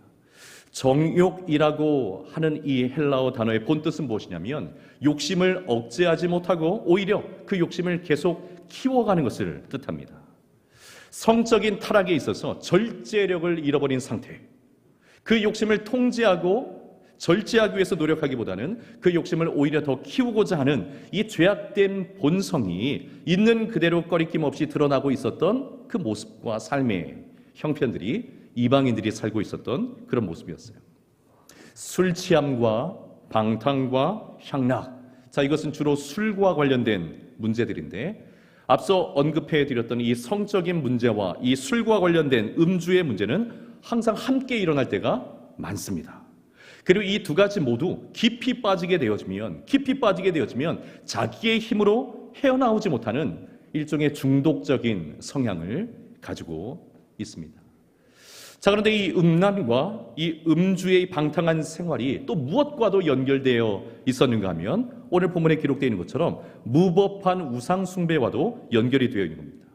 D: 정욕이라고 하는 이 헬라어 단어의 본뜻은 무엇이냐면, 욕심을 억제하지 못하고 오히려 그 욕심을 계속 키워가는 것을 뜻합니다. 성적인 타락에 있어서 절제력을 잃어버린 상태, 그 욕심을 통제하고 절제하기 위해서 노력하기보다는 그 욕심을 오히려 더 키우고자 하는 이 죄악된 본성이 있는 그대로 꺼리낌 없이 드러나고 있었던 그 모습과 삶의 형편들이 이방인들이 살고 있었던 그런 모습이었어요. 술 취함과 방탕과 향락, 자, 이것은 주로 술과 관련된 문제들인데, 앞서 언급해 드렸던 이 성적인 문제와 이 술과 관련된 음주의 문제는 항상 함께 일어날 때가 많습니다. 그리고 이 두 가지 모두 깊이 빠지게 되어지면 자기의 힘으로 헤어나오지 못하는 일종의 중독적인 성향을 가지고 있습니다. 자, 그런데 이 음란과 이 음주의 방탕한 생활이 또 무엇과도 연결되어 있었는가 하면, 오늘 본문에 기록되어 있는 것처럼 무법한 우상 숭배와도 연결이 되어 있는 겁니다.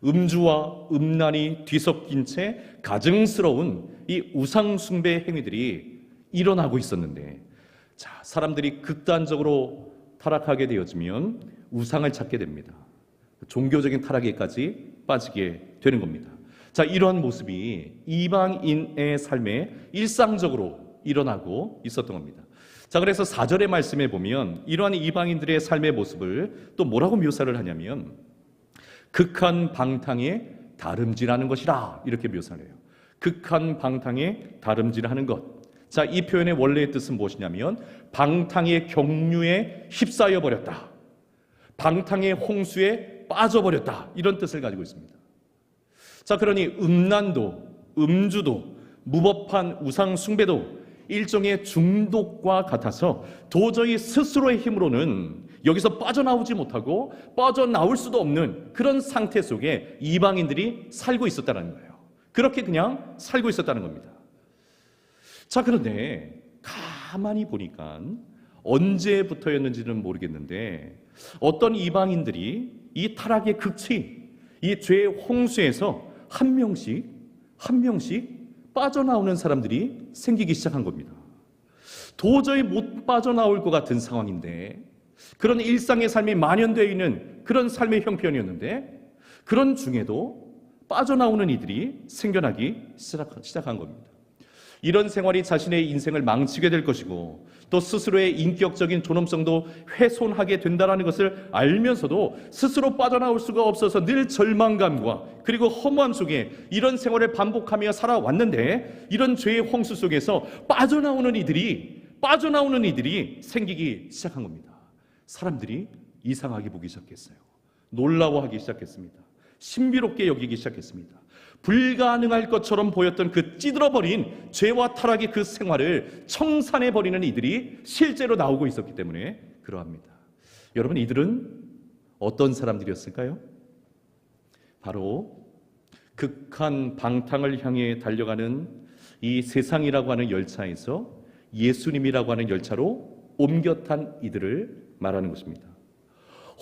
D: 음주와 음란이 뒤섞인 채 가증스러운 이 우상 숭배 행위들이 일어나고 있었는데, 자, 사람들이 극단적으로 타락하게 되어지면 우상을 찾게 됩니다. 종교적인 타락에까지 빠지게 되는 겁니다. 자, 이러한 모습이 이방인의 삶에 일상적으로 일어나고 있었던 겁니다. 자, 그래서 4절의 말씀에 보면 이러한 이방인들의 삶의 모습을 또 뭐라고 묘사를 하냐면, 극한 방탕에 다름질하는 것이라, 이렇게 묘사를 해요. 극한 방탕에 다름질하는 것. 자, 이 표현의 원래의 뜻은 무엇이냐면, 방탕의 경류에 휩싸여 버렸다, 방탕의 홍수에 빠져버렸다, 이런 뜻을 가지고 있습니다. 자, 그러니 음란도, 음주도, 무법한 우상 숭배도 일종의 중독과 같아서 도저히 스스로의 힘으로는 여기서 빠져나오지 못하고 빠져나올 수도 없는 그런 상태 속에 이방인들이 살고 있었다는 거예요. 그렇게 그냥 살고 있었다는 겁니다. 자, 그런데 가만히 보니까 언제부터였는지는 모르겠는데, 어떤 이방인들이 이 타락의 극치, 이 죄의 홍수에서 한 명씩 빠져나오는 사람들이 생기기 시작한 겁니다. 도저히 못 빠져나올 것 같은 상황인데, 그런 일상의 삶이 만연되어 있는 그런 삶의 형편이었는데, 그런 중에도 빠져나오는 이들이 생겨나기 시작한 겁니다. 이런 생활이 자신의 인생을 망치게 될 것이고, 또 스스로의 인격적인 존엄성도 훼손하게 된다는 것을 알면서도 스스로 빠져나올 수가 없어서 늘 절망감과 그리고 허무함 속에 이런 생활을 반복하며 살아왔는데, 이런 죄의 홍수 속에서 빠져나오는 이들이 생기기 시작한 겁니다. 사람들이 이상하게 보기 시작했어요. 놀라워하기 시작했습니다. 신비롭게 여기기 시작했습니다. 불가능할 것처럼 보였던 그 찌들어버린 죄와 타락의 그 생활을 청산해버리는 이들이 실제로 나오고 있었기 때문에 그러합니다. 여러분, 이들은 어떤 사람들이었을까요? 바로 극한 방탕을 향해 달려가는 이 세상이라고 하는 열차에서 예수님이라고 하는 열차로 옮겨 탄 이들을 말하는 것입니다.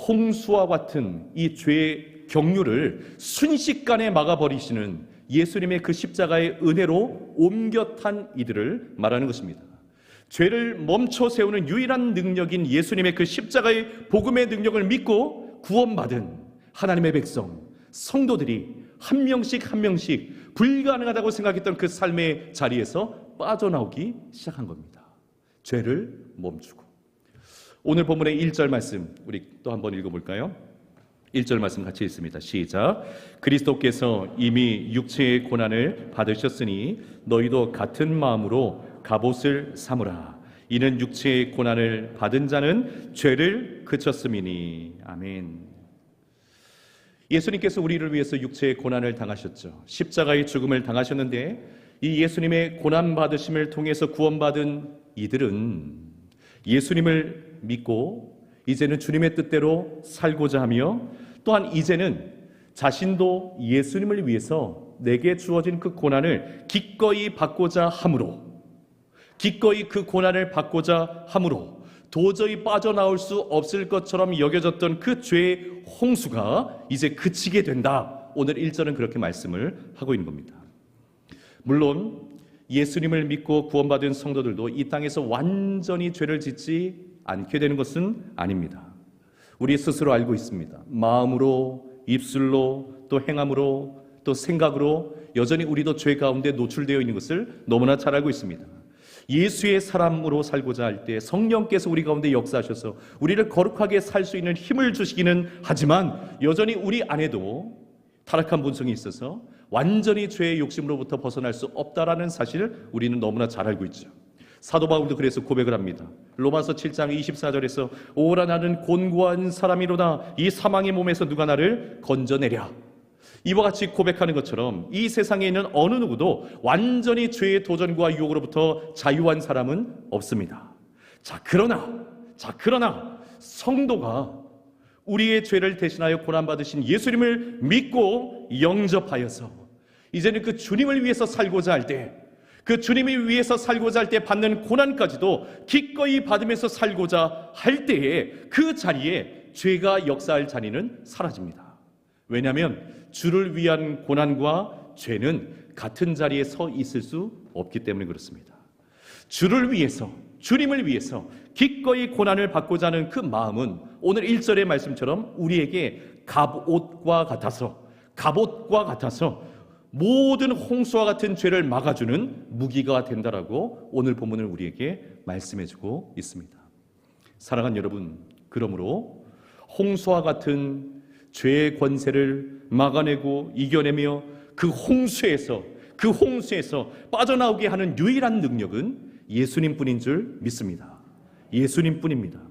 D: 홍수와 같은 이 죄의 경류를 순식간에 막아버리시는 예수님의 그 십자가의 은혜로 옮겨 탄 이들을 말하는 것입니다. 죄를 멈춰 세우는 유일한 능력인 예수님의 그 십자가의 복음의 능력을 믿고 구원받은 하나님의 백성, 성도들이 한 명씩 불가능하다고 생각했던 그 삶의 자리에서 빠져나오기 시작한 겁니다. 죄를 멈추고. 오늘 본문의 1절 말씀 우리 또 한번 읽어볼까요? 1절 말씀 같이 읽습니다. 시작. 그리스도께서 이미 육체의 고난을 받으셨으니 너희도 같은 마음으로 갑옷을 삼으라. 이는 육체의 고난을 받은 자는 죄를 그쳤음이니. 아멘. 예수님께서 우리를 위해서 육체의 고난을 당하셨죠. 십자가의 죽음을 당하셨는데 이 예수님의 고난 받으심을 통해서 구원받은 이들은 예수님을 믿고 이제는 주님의 뜻대로 살고자 하며, 또한 이제는 자신도 예수님을 위해서 내게 주어진 그 고난을 기꺼이 받고자 함으로, 기꺼이 그 고난을 받고자 함으로 도저히 빠져나올 수 없을 것처럼 여겨졌던 그 죄의 홍수가 이제 그치게 된다. 오늘 1절은 그렇게 말씀을 하고 있는 겁니다. 물론 예수님을 믿고 구원받은 성도들도 이 땅에서 완전히 죄를 짓지 않게 되는 것은 아닙니다. 우리 스스로 알고 있습니다. 마음으로, 입술로, 또 행함으로, 또 생각으로 여전히 우리도 죄 가운데 노출되어 있는 것을 너무나 잘 알고 있습니다. 예수의 사람으로 살고자 할 때 성령께서 우리 가운데 역사하셔서 우리를 거룩하게 살 수 있는 힘을 주시기는 하지만 여전히 우리 안에도 타락한 본성이 있어서 완전히 죄의 욕심으로부터 벗어날 수 없다라는 사실을 우리는 너무나 잘 알고 있죠. 사도 바울도 그래서 고백을 합니다. 로마서 7장 24절에서 오라 나는 곤고한 사람이로다. 이 사망의 몸에서 누가 나를 건져내랴. 이와 같이 고백하는 것처럼 이 세상에 있는 어느 누구도 완전히 죄의 도전과 유혹으로부터 자유한 사람은 없습니다. 자, 그러나 성도가 우리의 죄를 대신하여 고난받으신 예수님을 믿고 영접하여서 이제는 그 주님을 위해서 살고자 할 때, 그 주님을 위해서 살고자 할 때 받는 고난까지도 기꺼이 받으면서 살고자 할 때에 그 자리에 죄가 역사할 자리는 사라집니다. 왜냐하면 주를 위한 고난과 죄는 같은 자리에 서 있을 수 없기 때문에 그렇습니다. 주를 위해서, 주님을 위해서 기꺼이 고난을 받고자 하는 그 마음은 오늘 1절의 말씀처럼 우리에게 갑옷과 같아서 모든 홍수와 같은 죄를 막아주는 무기가 된다라고 오늘 본문을 우리에게 말씀해주고 있습니다. 사랑하는 여러분, 그러므로 홍수와 같은 죄의 권세를 막아내고 이겨내며 그 홍수에서 빠져나오게 하는 유일한 능력은 예수님뿐인 줄 믿습니다. 예수님뿐입니다.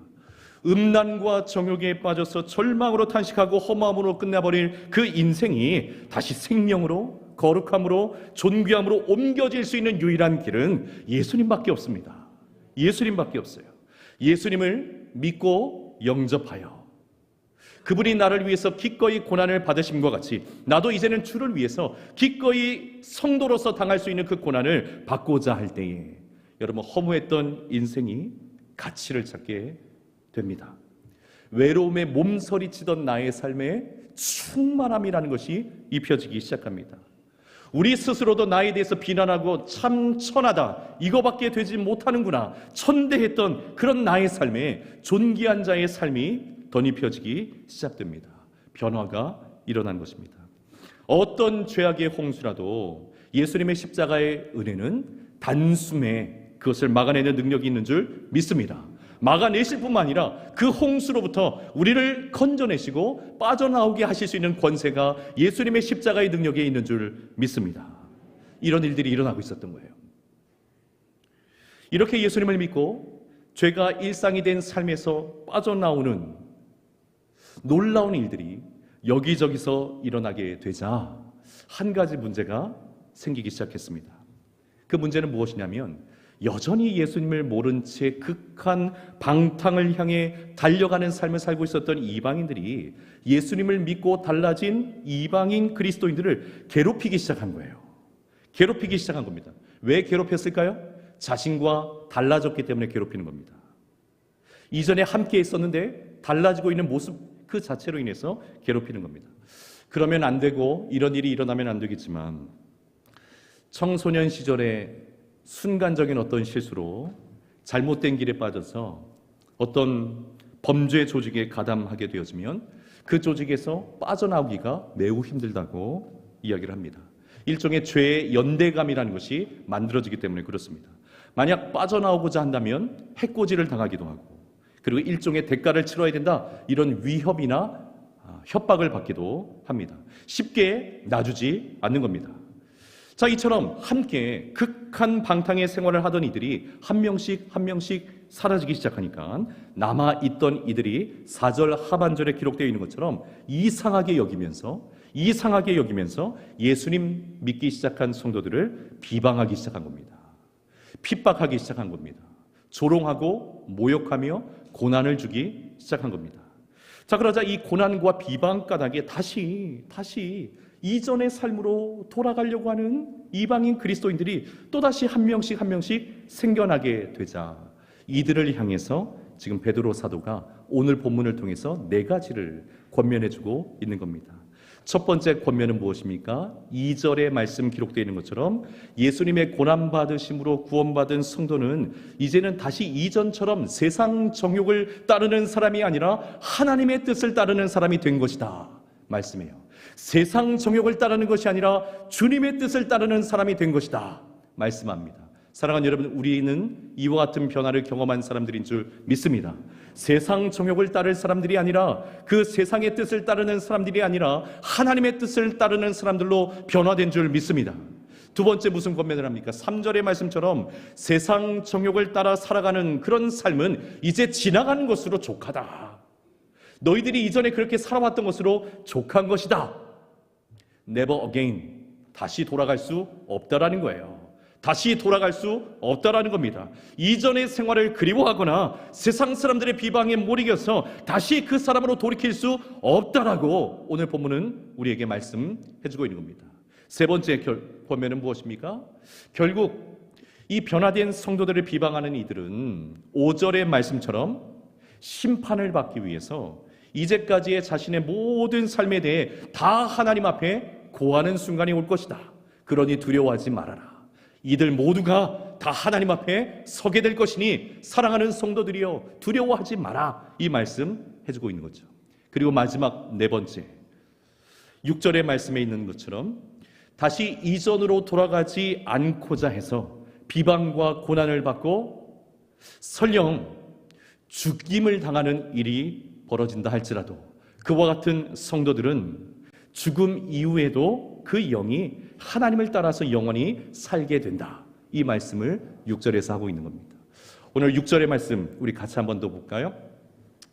D: 음란과 정욕에 빠져서 절망으로 탄식하고 허무함으로 끝나버릴 그 인생이 다시 생명으로, 거룩함으로, 존귀함으로 옮겨질 수 있는 유일한 길은 예수님밖에 없습니다. 예수님밖에 없어요. 예수님을 믿고 영접하여 그분이 나를 위해서 기꺼이 고난을 받으심과 같이 나도 이제는 주를 위해서 기꺼이 성도로서 당할 수 있는 그 고난을 받고자 할 때에 여러분, 허무했던 인생이 가치를 찾게 됩니다. 외로움에 몸서리치던 나의 삶에 충만함이라는 것이 입혀지기 시작합니다. 우리 스스로도 나에 대해서 비난하고 참 천하다, 이거밖에 되지 못하는구나, 천대했던 그런 나의 삶에 존귀한 자의 삶이 덧입혀지기 시작됩니다. 변화가 일어난 것입니다. 어떤 죄악의 홍수라도 예수님의 십자가의 은혜는 단숨에 그것을 막아내는 능력이 있는 줄 믿습니다. 막아내실 뿐만 아니라 그 홍수로부터 우리를 건져내시고 빠져나오게 하실 수 있는 권세가 예수님의 십자가의 능력에 있는 줄 믿습니다. 이런 일들이 일어나고 있었던 거예요. 이렇게 예수님을 믿고 죄가 일상이 된 삶에서 빠져나오는 놀라운 일들이 여기저기서 일어나게 되자 한 가지 문제가 생기기 시작했습니다. 그 문제는 무엇이냐면 여전히 예수님을 모른 채 극한 방탕을 향해 달려가는 삶을 살고 있었던 이방인들이 예수님을 믿고 달라진 이방인 그리스도인들을 괴롭히기 시작한 거예요. 괴롭히기 시작한 겁니다. 왜 괴롭혔을까요? 자신과 달라졌기 때문에 괴롭히는 겁니다. 이전에 함께 있었는데 달라지고 있는 모습 그 자체로 인해서 괴롭히는 겁니다. 그러면 안 되고 이런 일이 일어나면 안 되겠지만 청소년 시절에 순간적인 어떤 실수로 잘못된 길에 빠져서 어떤 범죄 조직에 가담하게 되어지면 그 조직에서 빠져나오기가 매우 힘들다고 이야기를 합니다. 일종의 죄의 연대감이라는 것이 만들어지기 때문에 그렇습니다. 만약 빠져나오고자 한다면 해코지를 당하기도 하고, 그리고 일종의 대가를 치러야 된다, 이런 위협이나 협박을 받기도 합니다. 쉽게 놔주지 않는 겁니다. 자, 이처럼 함께 극한 방탕의 생활을 하던 이들이 한 명씩 사라지기 시작하니까 남아있던 이들이 4절 하반절에 기록되어 있는 것처럼 이상하게 여기면서 예수님 믿기 시작한 성도들을 비방하기 시작한 겁니다. 핍박하기 시작한 겁니다. 조롱하고 모욕하며 고난을 주기 시작한 겁니다. 자, 그러자 이 고난과 비방 까닭에 다시 이전의 삶으로 돌아가려고 하는 이방인 그리스도인들이 또다시 한 명씩 생겨나게 되자 이들을 향해서 지금 베드로 사도가 오늘 본문을 통해서 4가지를 권면해주고 있는 겁니다. 첫 번째 권면은 무엇입니까? 2절의 말씀 기록되어 있는 것처럼 예수님의 고난받으심으로 구원받은 성도는 이제는 다시 이전처럼 세상 정욕을 따르는 사람이 아니라 하나님의 뜻을 따르는 사람이 된 것이다 말씀해요. 세상 정욕을 따르는 것이 아니라 주님의 뜻을 따르는 사람이 된 것이다 말씀합니다. 사랑하는 여러분, 우리는 이와 같은 변화를 경험한 사람들인 줄 믿습니다. 세상 정욕을 따를 사람들이 아니라 그 세상의 뜻을 따르는 사람들이 아니라 하나님의 뜻을 따르는 사람들로 변화된 줄 믿습니다. 두 번째 무슨 권면을 합니까? 3절의 말씀처럼 세상 정욕을 따라 살아가는 그런 삶은 이제 지나가는 것으로 족하다. 너희들이 이전에 그렇게 살아왔던 것으로 족한 것이다. Never again. 다시 돌아갈 수 없다라는 거예요. 다시 돌아갈 수 없다라는 겁니다. 이전의 생활을 그리워하거나 세상 사람들의 비방에 못 이겨서 다시 그 사람으로 돌이킬 수 없다라고 오늘 본문은 우리에게 말씀해주고 있는 겁니다. 세 번째 권면은 무엇입니까? 결국 이 변화된 성도들을 비방하는 이들은 5절의 말씀처럼 심판을 받기 위해서 이제까지의 자신의 모든 삶에 대해 다 하나님 앞에 고하는 순간이 올 것이다. 그러니 두려워하지 말아라. 이들 모두가 다 하나님 앞에 서게 될 것이니 사랑하는 성도들이여 두려워하지 마라. 이 말씀 해주고 있는 거죠. 그리고 마지막 4번째 6절의 말씀에 있는 것처럼 다시 이전으로 돌아가지 않고자 해서 비방과 고난을 받고 설령 죽임을 당하는 일이 벌어진다 할지라도 그와 같은 성도들은 죽음 이후에도 그 영이 하나님을 따라서 영원히 살게 된다. 이 말씀을 6절에서 하고 있는 겁니다. 오늘 6절의 말씀 우리 같이 한번 더 볼까요?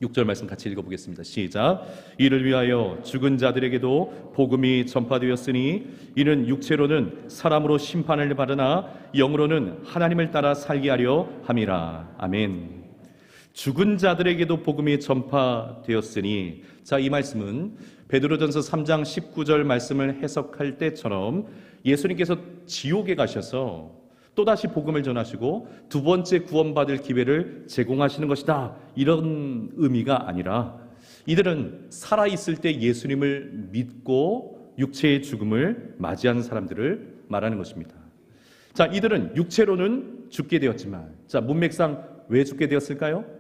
D: 6절 말씀 같이 읽어보겠습니다. 시작. 이를 위하여 죽은 자들에게도 복음이 전파되었으니 이는 육체로는 사람으로 심판을 받으나 영으로는 하나님을 따라 살게 하려 함이라. 아멘. 죽은 자들에게도 복음이 전파되었으니, 자, 이 말씀은 베드로전서 3장 19절 말씀을 해석할 때처럼 예수님께서 지옥에 가셔서 또다시 복음을 전하시고 두 번째 구원받을 기회를 제공하시는 것이다, 이런 의미가 아니라 이들은 살아있을 때 예수님을 믿고 육체의 죽음을 맞이하는 사람들을 말하는 것입니다. 자, 이들은 육체로는 죽게 되었지만, 자, 문맥상 왜 죽게 되었을까요?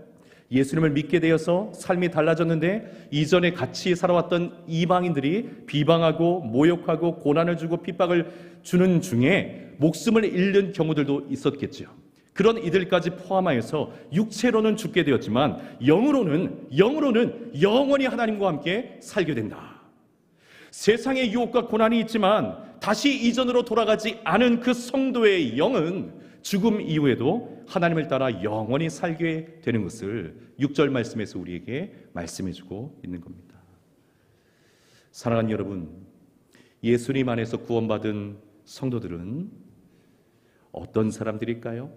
D: 예수님을 믿게 되어서 삶이 달라졌는데 이전에 같이 살아왔던 이방인들이 비방하고 모욕하고 고난을 주고 핍박을 주는 중에 목숨을 잃는 경우들도 있었겠죠. 그런 이들까지 포함하여서 육체로는 죽게 되었지만 영으로는 영원히 하나님과 함께 살게 된다. 세상의 유혹과 고난이 있지만 다시 이전으로 돌아가지 않은 그 성도의 영은 죽음 이후에도 하나님을 따라 영원히 살게 되는 것을 6절 말씀에서 우리에게 말씀해주고 있는 겁니다. 사랑하는 여러분, 예수님 안에서 구원받은 성도들은 어떤 사람들일까요?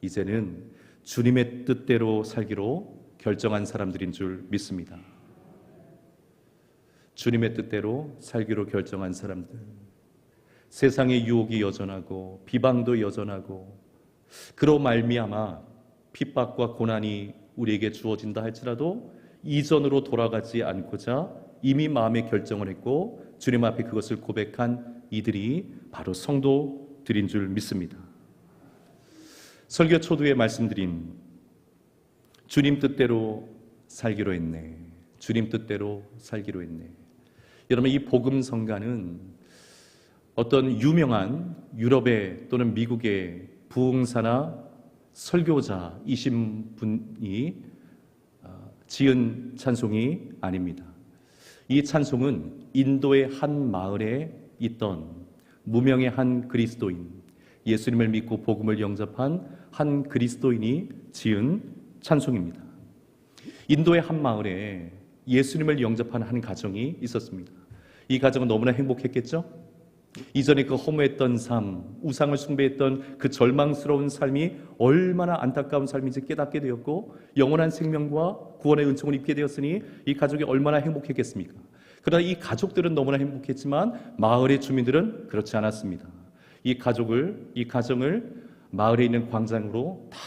D: 이제는 주님의 뜻대로 살기로 결정한 사람들인 줄 믿습니다. 주님의 뜻대로 살기로 결정한 사람들. 세상의 유혹이 여전하고 비방도 여전하고 그로 말미암아 핍박과 고난이 우리에게 주어진다 할지라도 이전으로 돌아가지 않고자 이미 마음에 결정을 했고 주님 앞에 그것을 고백한 이들이 바로 성도들인 줄 믿습니다. 설교 초두에 말씀드린 주님 뜻대로 살기로 했네, 주님 뜻대로 살기로 했네. 여러분, 이 복음 성가는 어떤 유명한 유럽의 또는 미국의 부흥사나 설교자이신 분이 지은 찬송이 아닙니다. 이 찬송은 인도의 한 마을에 있던 무명의 한 그리스도인, 예수님을 믿고 복음을 영접한 한 그리스도인이 지은 찬송입니다. 인도의 한 마을에 예수님을 영접한 한 가정이 있었습니다. 이 가정은 너무나 행복했겠죠? 이전에 그 허무했던 삶, 우상을 숭배했던 그 절망스러운 삶이 얼마나 안타까운 삶인지 깨닫게 되었고, 영원한 생명과 구원의 은총을 입게 되었으니 이 가족이 얼마나 행복했겠습니까? 그러나 이 가족들은 너무나 행복했지만 마을의 주민들은 그렇지 않았습니다. 이 가정을 마을에 있는 광장으로 다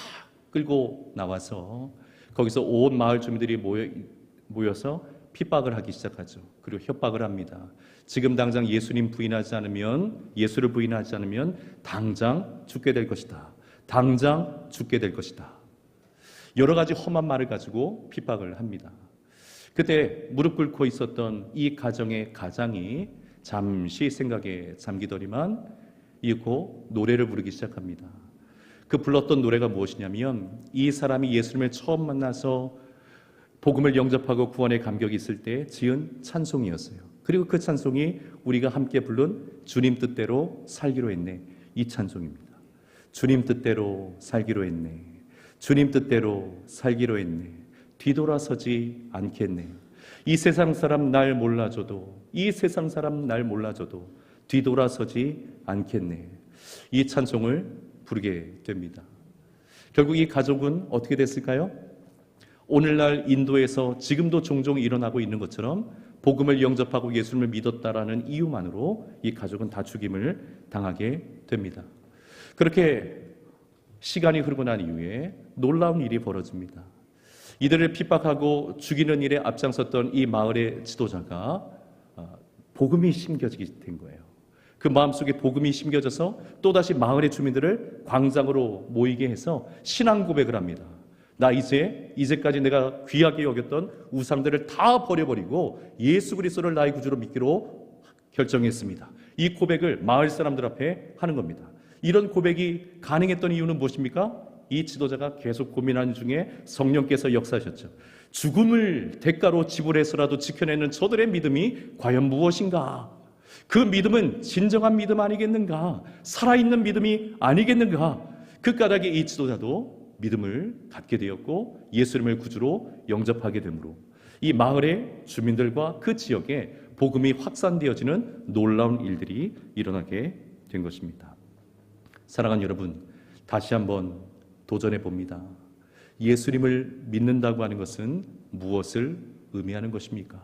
D: 끌고 나와서 거기서 온 마을 주민들이 모여서 핍박을 하기 시작하죠. 그리고 협박을 합니다. 지금 당장 예수를 부인하지 않으면 당장 죽게 될 것이다. 당장 죽게 될 것이다. 여러 가지 험한 말을 가지고 핍박을 합니다. 그때 무릎 꿇고 있었던 이 가정의 가장이 잠시 생각에 잠기더니만 이윽고 노래를 부르기 시작합니다. 그 불렀던 노래가 무엇이냐면, 이 사람이 예수님을 처음 만나서 복음을 영접하고 구원의 감격이 있을 때 지은 찬송이었어요. 그리고 그 찬송이 우리가 함께 부른 주님 뜻대로 살기로 했네, 이 찬송입니다. 주님 뜻대로 살기로 했네, 주님 뜻대로 살기로 했네, 뒤돌아서지 않겠네. 이 세상 사람 날 몰라줘도 뒤돌아서지 않겠네. 이 찬송을 부르게 됩니다. 결국 이 가족은 어떻게 됐을까요? 오늘날 인도에서 지금도 종종 일어나고 있는 것처럼 복음을 영접하고 예수님을 믿었다라는 이유만으로 이 가족은 다 죽임을 당하게 됩니다. 그렇게 시간이 흐르고 난 이후에 놀라운 일이 벌어집니다. 이들을 핍박하고 죽이는 일에 앞장섰던 이 마을의 지도자가 복음이 심겨지게 된 거예요. 그 마음속에 복음이 심겨져서 또다시 마을의 주민들을 광장으로 모이게 해서 신앙 고백을 합니다. 나 이제까지 내가 귀하게 여겼던 우상들을 다 버려버리고 예수 그리스도를 나의 구주로 믿기로 결정했습니다. 이 고백을 마을 사람들 앞에 하는 겁니다. 이런 고백이 가능했던 이유는 무엇입니까? 이 지도자가 계속 고민하는 중에 성령께서 역사하셨죠. 죽음을 대가로 지불해서라도 지켜내는 저들의 믿음이 과연 무엇인가? 그 믿음은 진정한 믿음 아니겠는가? 살아있는 믿음이 아니겠는가? 그 까닭에 이 지도자도 믿음을 갖게 되었고 예수님을 구주로 영접하게 되므로 이 마을의 주민들과 그 지역에 복음이 확산되어지는 놀라운 일들이 일어나게 된 것입니다. 사랑하는 여러분, 다시 한번 도전해 봅니다. 예수님을 믿는다고 하는 것은 무엇을 의미하는 것입니까?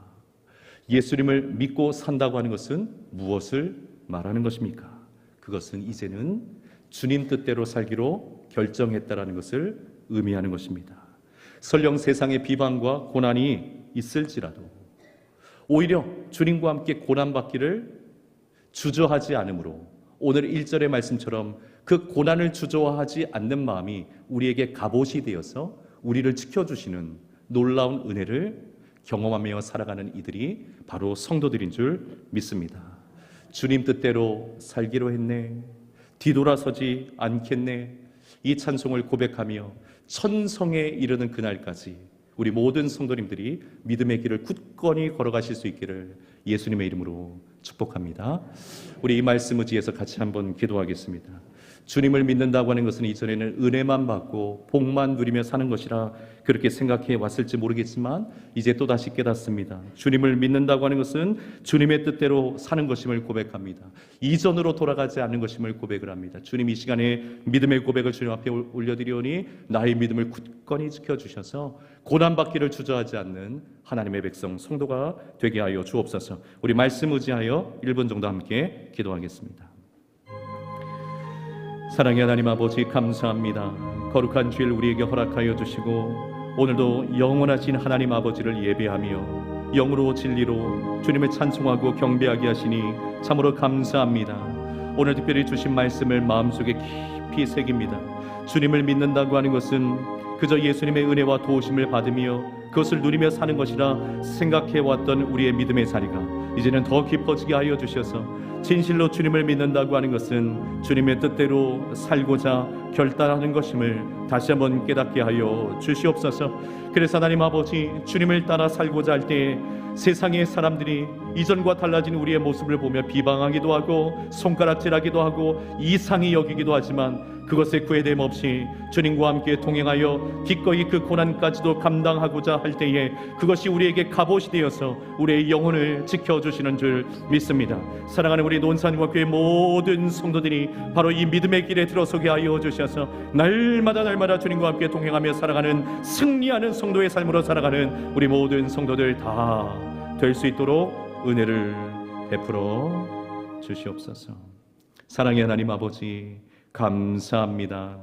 D: 예수님을 믿고 산다고 하는 것은 무엇을 말하는 것입니까? 그것은 이제는 주님 뜻대로 살기로 결정했다라는 것을 의미하는 것입니다. 설령 세상에 비방과 고난이 있을지라도 오히려 주님과 함께 고난받기를 주저하지 않으므로 오늘 1절의 말씀처럼 그 고난을 주저하지 않는 마음이 우리에게 갑옷이 되어서 우리를 지켜주시는 놀라운 은혜를 경험하며 살아가는 이들이 바로 성도들인 줄 믿습니다. 주님 뜻대로 살기로 했네, 뒤돌아서지 않겠네, 이 찬송을 고백하며 천성에 이르는 그날까지 우리 모든 성도님들이 믿음의 길을 굳건히 걸어가실 수 있기를 예수님의 이름으로 축복합니다. 우리 이 말씀 의지해서 같이 한번 기도하겠습니다. 주님을 믿는다고 하는 것은 이전에는 은혜만 받고 복만 누리며 사는 것이라 그렇게 생각해 왔을지 모르겠지만 이제 또다시 깨닫습니다. 주님을 믿는다고 하는 것은 주님의 뜻대로 사는 것임을 고백합니다. 이전으로 돌아가지 않는 것임을 고백을 합니다. 주님, 이 시간에 믿음의 고백을 주님 앞에 올려드리오니 나의 믿음을 굳건히 지켜주셔서 고난받기를 주저하지 않는 하나님의 백성 성도가 되게 하여 주옵소서. 우리 말씀 의지하여 1분 정도 함께 기도하겠습니다. 사랑의 하나님 아버지, 감사합니다. 거룩한 주일 우리에게 허락하여 주시고 오늘도 영원하신 하나님 아버지를 예배하며 영으로 진리로 주님을 찬송하고 경배하게 하시니 참으로 감사합니다. 오늘 특별히 주신 말씀을 마음속에 깊이 새깁니다. 주님을 믿는다고 하는 것은 그저 예수님의 은혜와 도우심을 받으며 그것을 누리며 사는 것이라 생각해왔던 우리의 믿음의 자리가 이제는 더 깊어지게 하여 주셔서 진실로 주님을 믿는다고 하는 것은 주님의 뜻대로 살고자 결단하는 것임을 다시 한번 깨닫게 하여 주시옵소서. 그래서 하나님 아버지, 주님을 따라 살고자 할 때 세상의 사람들이 이전과 달라진 우리의 모습을 보며 비방하기도 하고 손가락질하기도 하고 이상히 여기기도 하지만 그것에 구애됨 없이 주님과 함께 동행하여 기꺼이 그 고난까지도 감당하고자 할 때에 그것이 우리에게 갑옷이 되어서 우리의 영혼을 지켜주시는 줄 믿습니다. 사랑하는 우리 논산중학교의 모든 성도들이 바로 이 믿음의 길에 들어서게 하여 주셔서 날마다 주님과 함께 동행하며 살아가는 승리하는 성도의 삶으로 살아가는 우리 모든 성도들 다 될 수 있도록 은혜를 베풀어 주시옵소서. 사랑의 하나님 아버지, 감사합니다.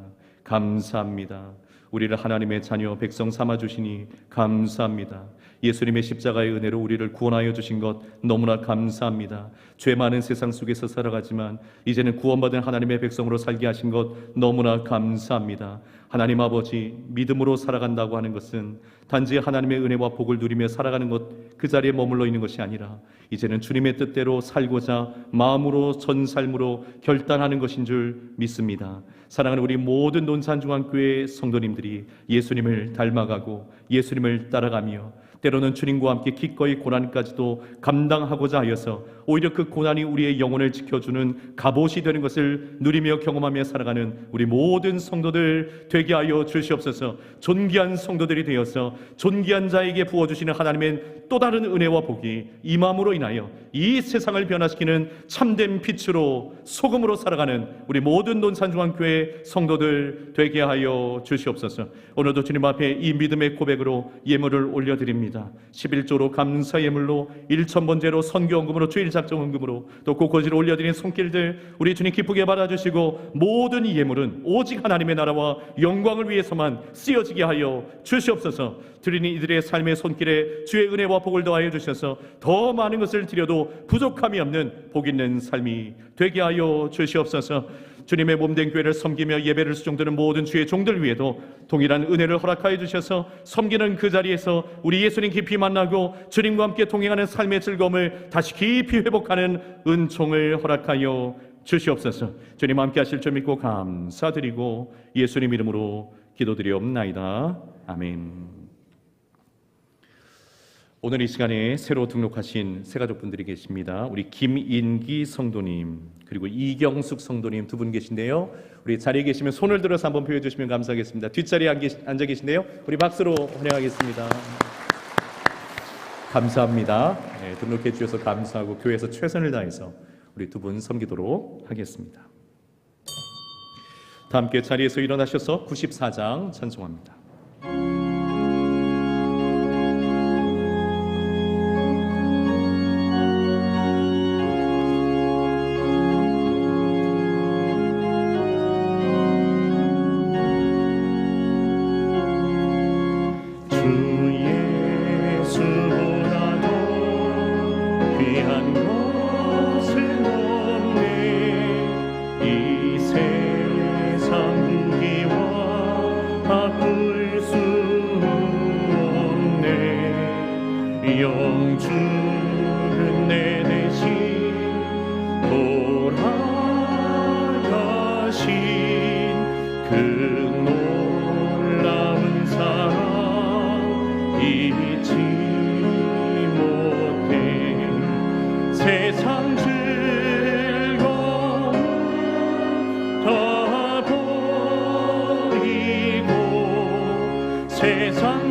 D: 감사합니다. 우리를 하나님의 자녀 백성 삼아 주시니 감사합니다. 예수님의 십자가의 은혜로 우리를 구원하여 주신 것 너무나 감사합니다. 죄 많은 세상 속에서 살아가지만 이제는 구원받은 하나님의 백성으로 살게 하신 것 너무나 감사합니다. 하나님 아버지, 믿음으로 살아간다고 하는 것은 단지 하나님의 은혜와 복을 누리며 살아가는 것 그 자리에 머물러 있는 것이 아니라 이제는 주님의 뜻대로 살고자 마음으로 전 삶으로 결단하는 것인 줄 믿습니다. 사랑하는 우리 모든 논산중앙교회 성도님들이 예수님을 닮아가고 예수님을 따라가며 때로는 주님과 함께 기꺼이 고난까지도 감당하고자 하여서 오히려 그 고난이 우리의 영혼을 지켜주는 갑옷이 되는 것을 누리며 경험하며 살아가는 우리 모든 성도들 되게 하여 주시옵소서. 존귀한 성도들이 되어서 존귀한 자에게 부어주시는 하나님의 또 다른 은혜와 복이 이 마음으로 인하여 이 세상을 변화시키는 참된 빛으로 소금으로 살아가는 우리 모든 논산중앙교회 성도들 되게 하여 주시옵소서. 오늘도 주님 앞에 이 믿음의 고백으로 예물을 올려드립니다. 11조로 감사 예물로 1,000번제로 선교헌금으로 주일작정헌금으로 또 곳곳이로 올려드린 손길들 우리 주님 기쁘게 받아주시고 모든 이 예물은 오직 하나님의 나라와 영광을 위해서만 쓰여지게 하여 주시옵소서. 드리는 이들의 삶의 손길에 주의 은혜와 복을 더하여 주셔서 더 많은 것을 드려도 부족함이 없는 복 있는 삶이 되게 하여 주시옵소서. 주님의 몸된 교회를 섬기며 예배를 수종드는 모든 주의 종들 위에도 동일한 은혜를 허락하여 주셔서 섬기는 그 자리에서 우리 예수님 깊이 만나고 주님과 함께 동행하는 삶의 즐거움을 다시 깊이 회복하는 은총을 허락하여 주시옵소서. 주님 함께 하실 줄 믿고 감사드리고 예수님 이름으로 기도드리옵나이다. 아멘. 오늘 이 시간에 새로 등록하신 새 가족분들이 계십니다. 우리 김인기 성도님 그리고 이경숙 성도님 두 분 계신데요. 우리 자리에 계시면 손을 들어서 한번 표해 주시면 감사하겠습니다. 뒷자리에 앉아 계신데요. 우리 박수로 환영하겠습니다. 감사합니다. 네, 등록해 주셔서 감사하고 교회에서 최선을 다해서 우리 두 분 섬기도록 하겠습니다. 다 함께 자리에서 일어나셔서 94장 찬송합니다.
B: 영주는 내 대신 돌아가신 그 놀라운 사랑 잊지 못해. 세상 즐거움 다 버리고 세상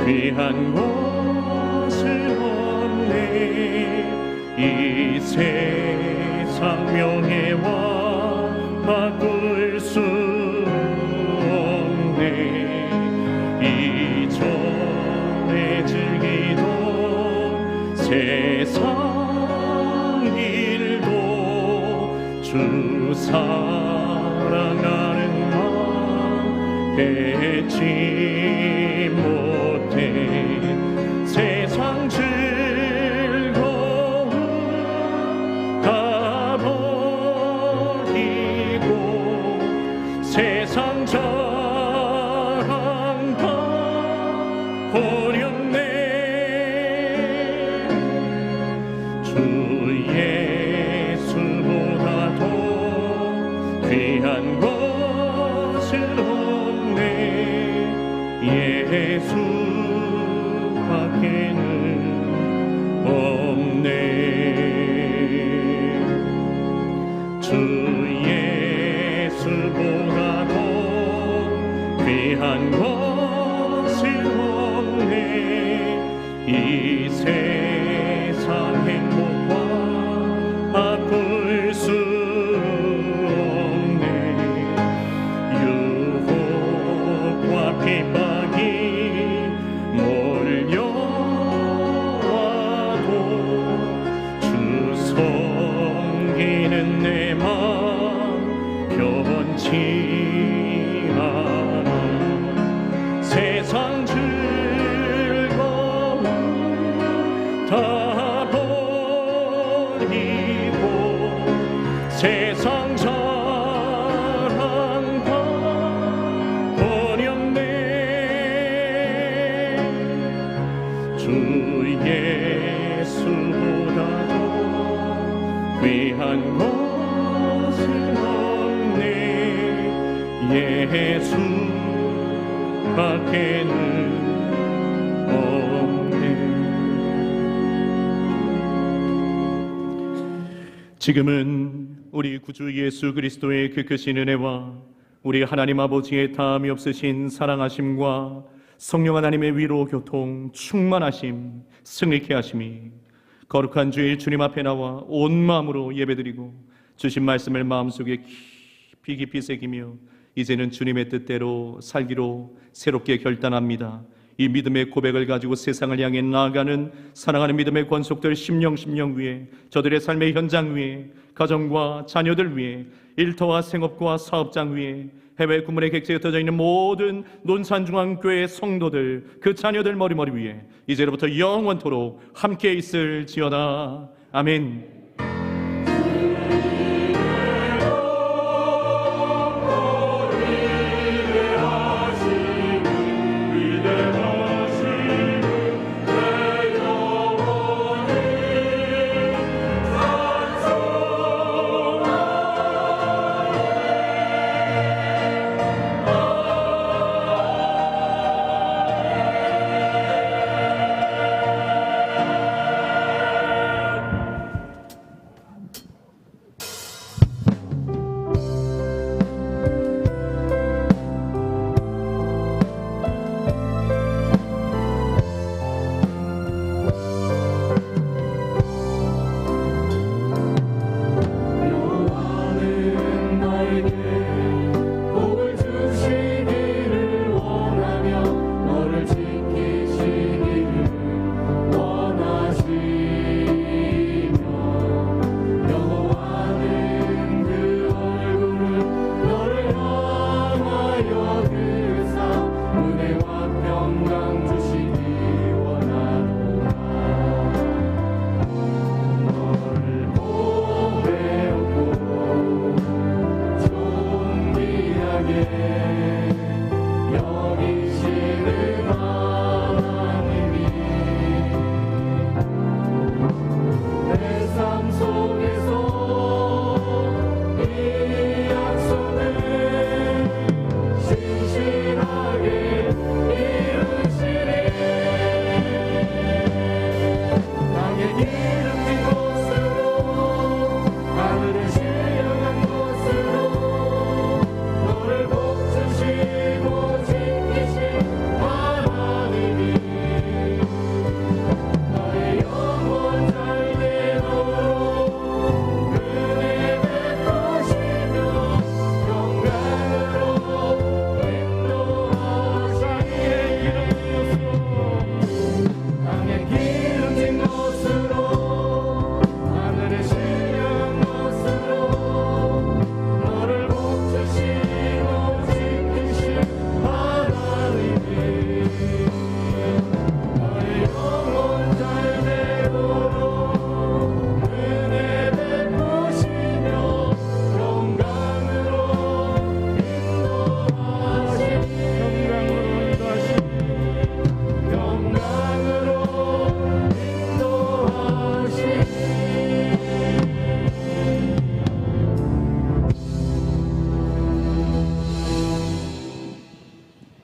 B: 귀한 것은 없네. 이 세상 명예와 바꿀 수 없네. 이전에 즐기던 세상 일도 주 사랑하는 마음
D: 맺지 못해 세상 즐거움 다 버리고 세상 자랑 다 버렸네. 주 예수보다 더 귀한 것은 없네. 예수 밖에는 없네. 주 예수보다 더 귀한 것은 없네. 이 세상 행복과 바꿀 수 없네. 유혹과 핍박이 몰려와도 주 섬기는 내 맘 변치 않아. 세상 즐거움 다 버리고 세상 자랑 다 버렸네. 주 예수보다 더 귀한 것은 없네. 예수 밖에는 없네. 지금은 우리 구주 예수 그리스도의 그 크신 은혜와 우리 하나님 아버지의 다함이 없으신 사랑하심과 성령 하나님의 위로 교통 충만하심 승리케 하심이 거룩한 주일 주님 앞에 나와 온 마음으로 예배드리고 주신 말씀을 마음속에 깊이 새기며 이제는 주님의 뜻대로 살기로 새롭게 결단합니다. 이 믿음의 고백을 가지고 세상을 향해 나아가는 사랑하는 믿음의 권속들 심령 위에, 저들의 삶의 현장 위에, 가정과 자녀들 위에, 일터와 생업과 사업장 위에, 해외 구문의 객지에 흩어져 있는 모든 논산중앙교회 성도들, 그 자녀들 머리 위에 이제로부터 영원토록 함께 있을지어다. 아멘.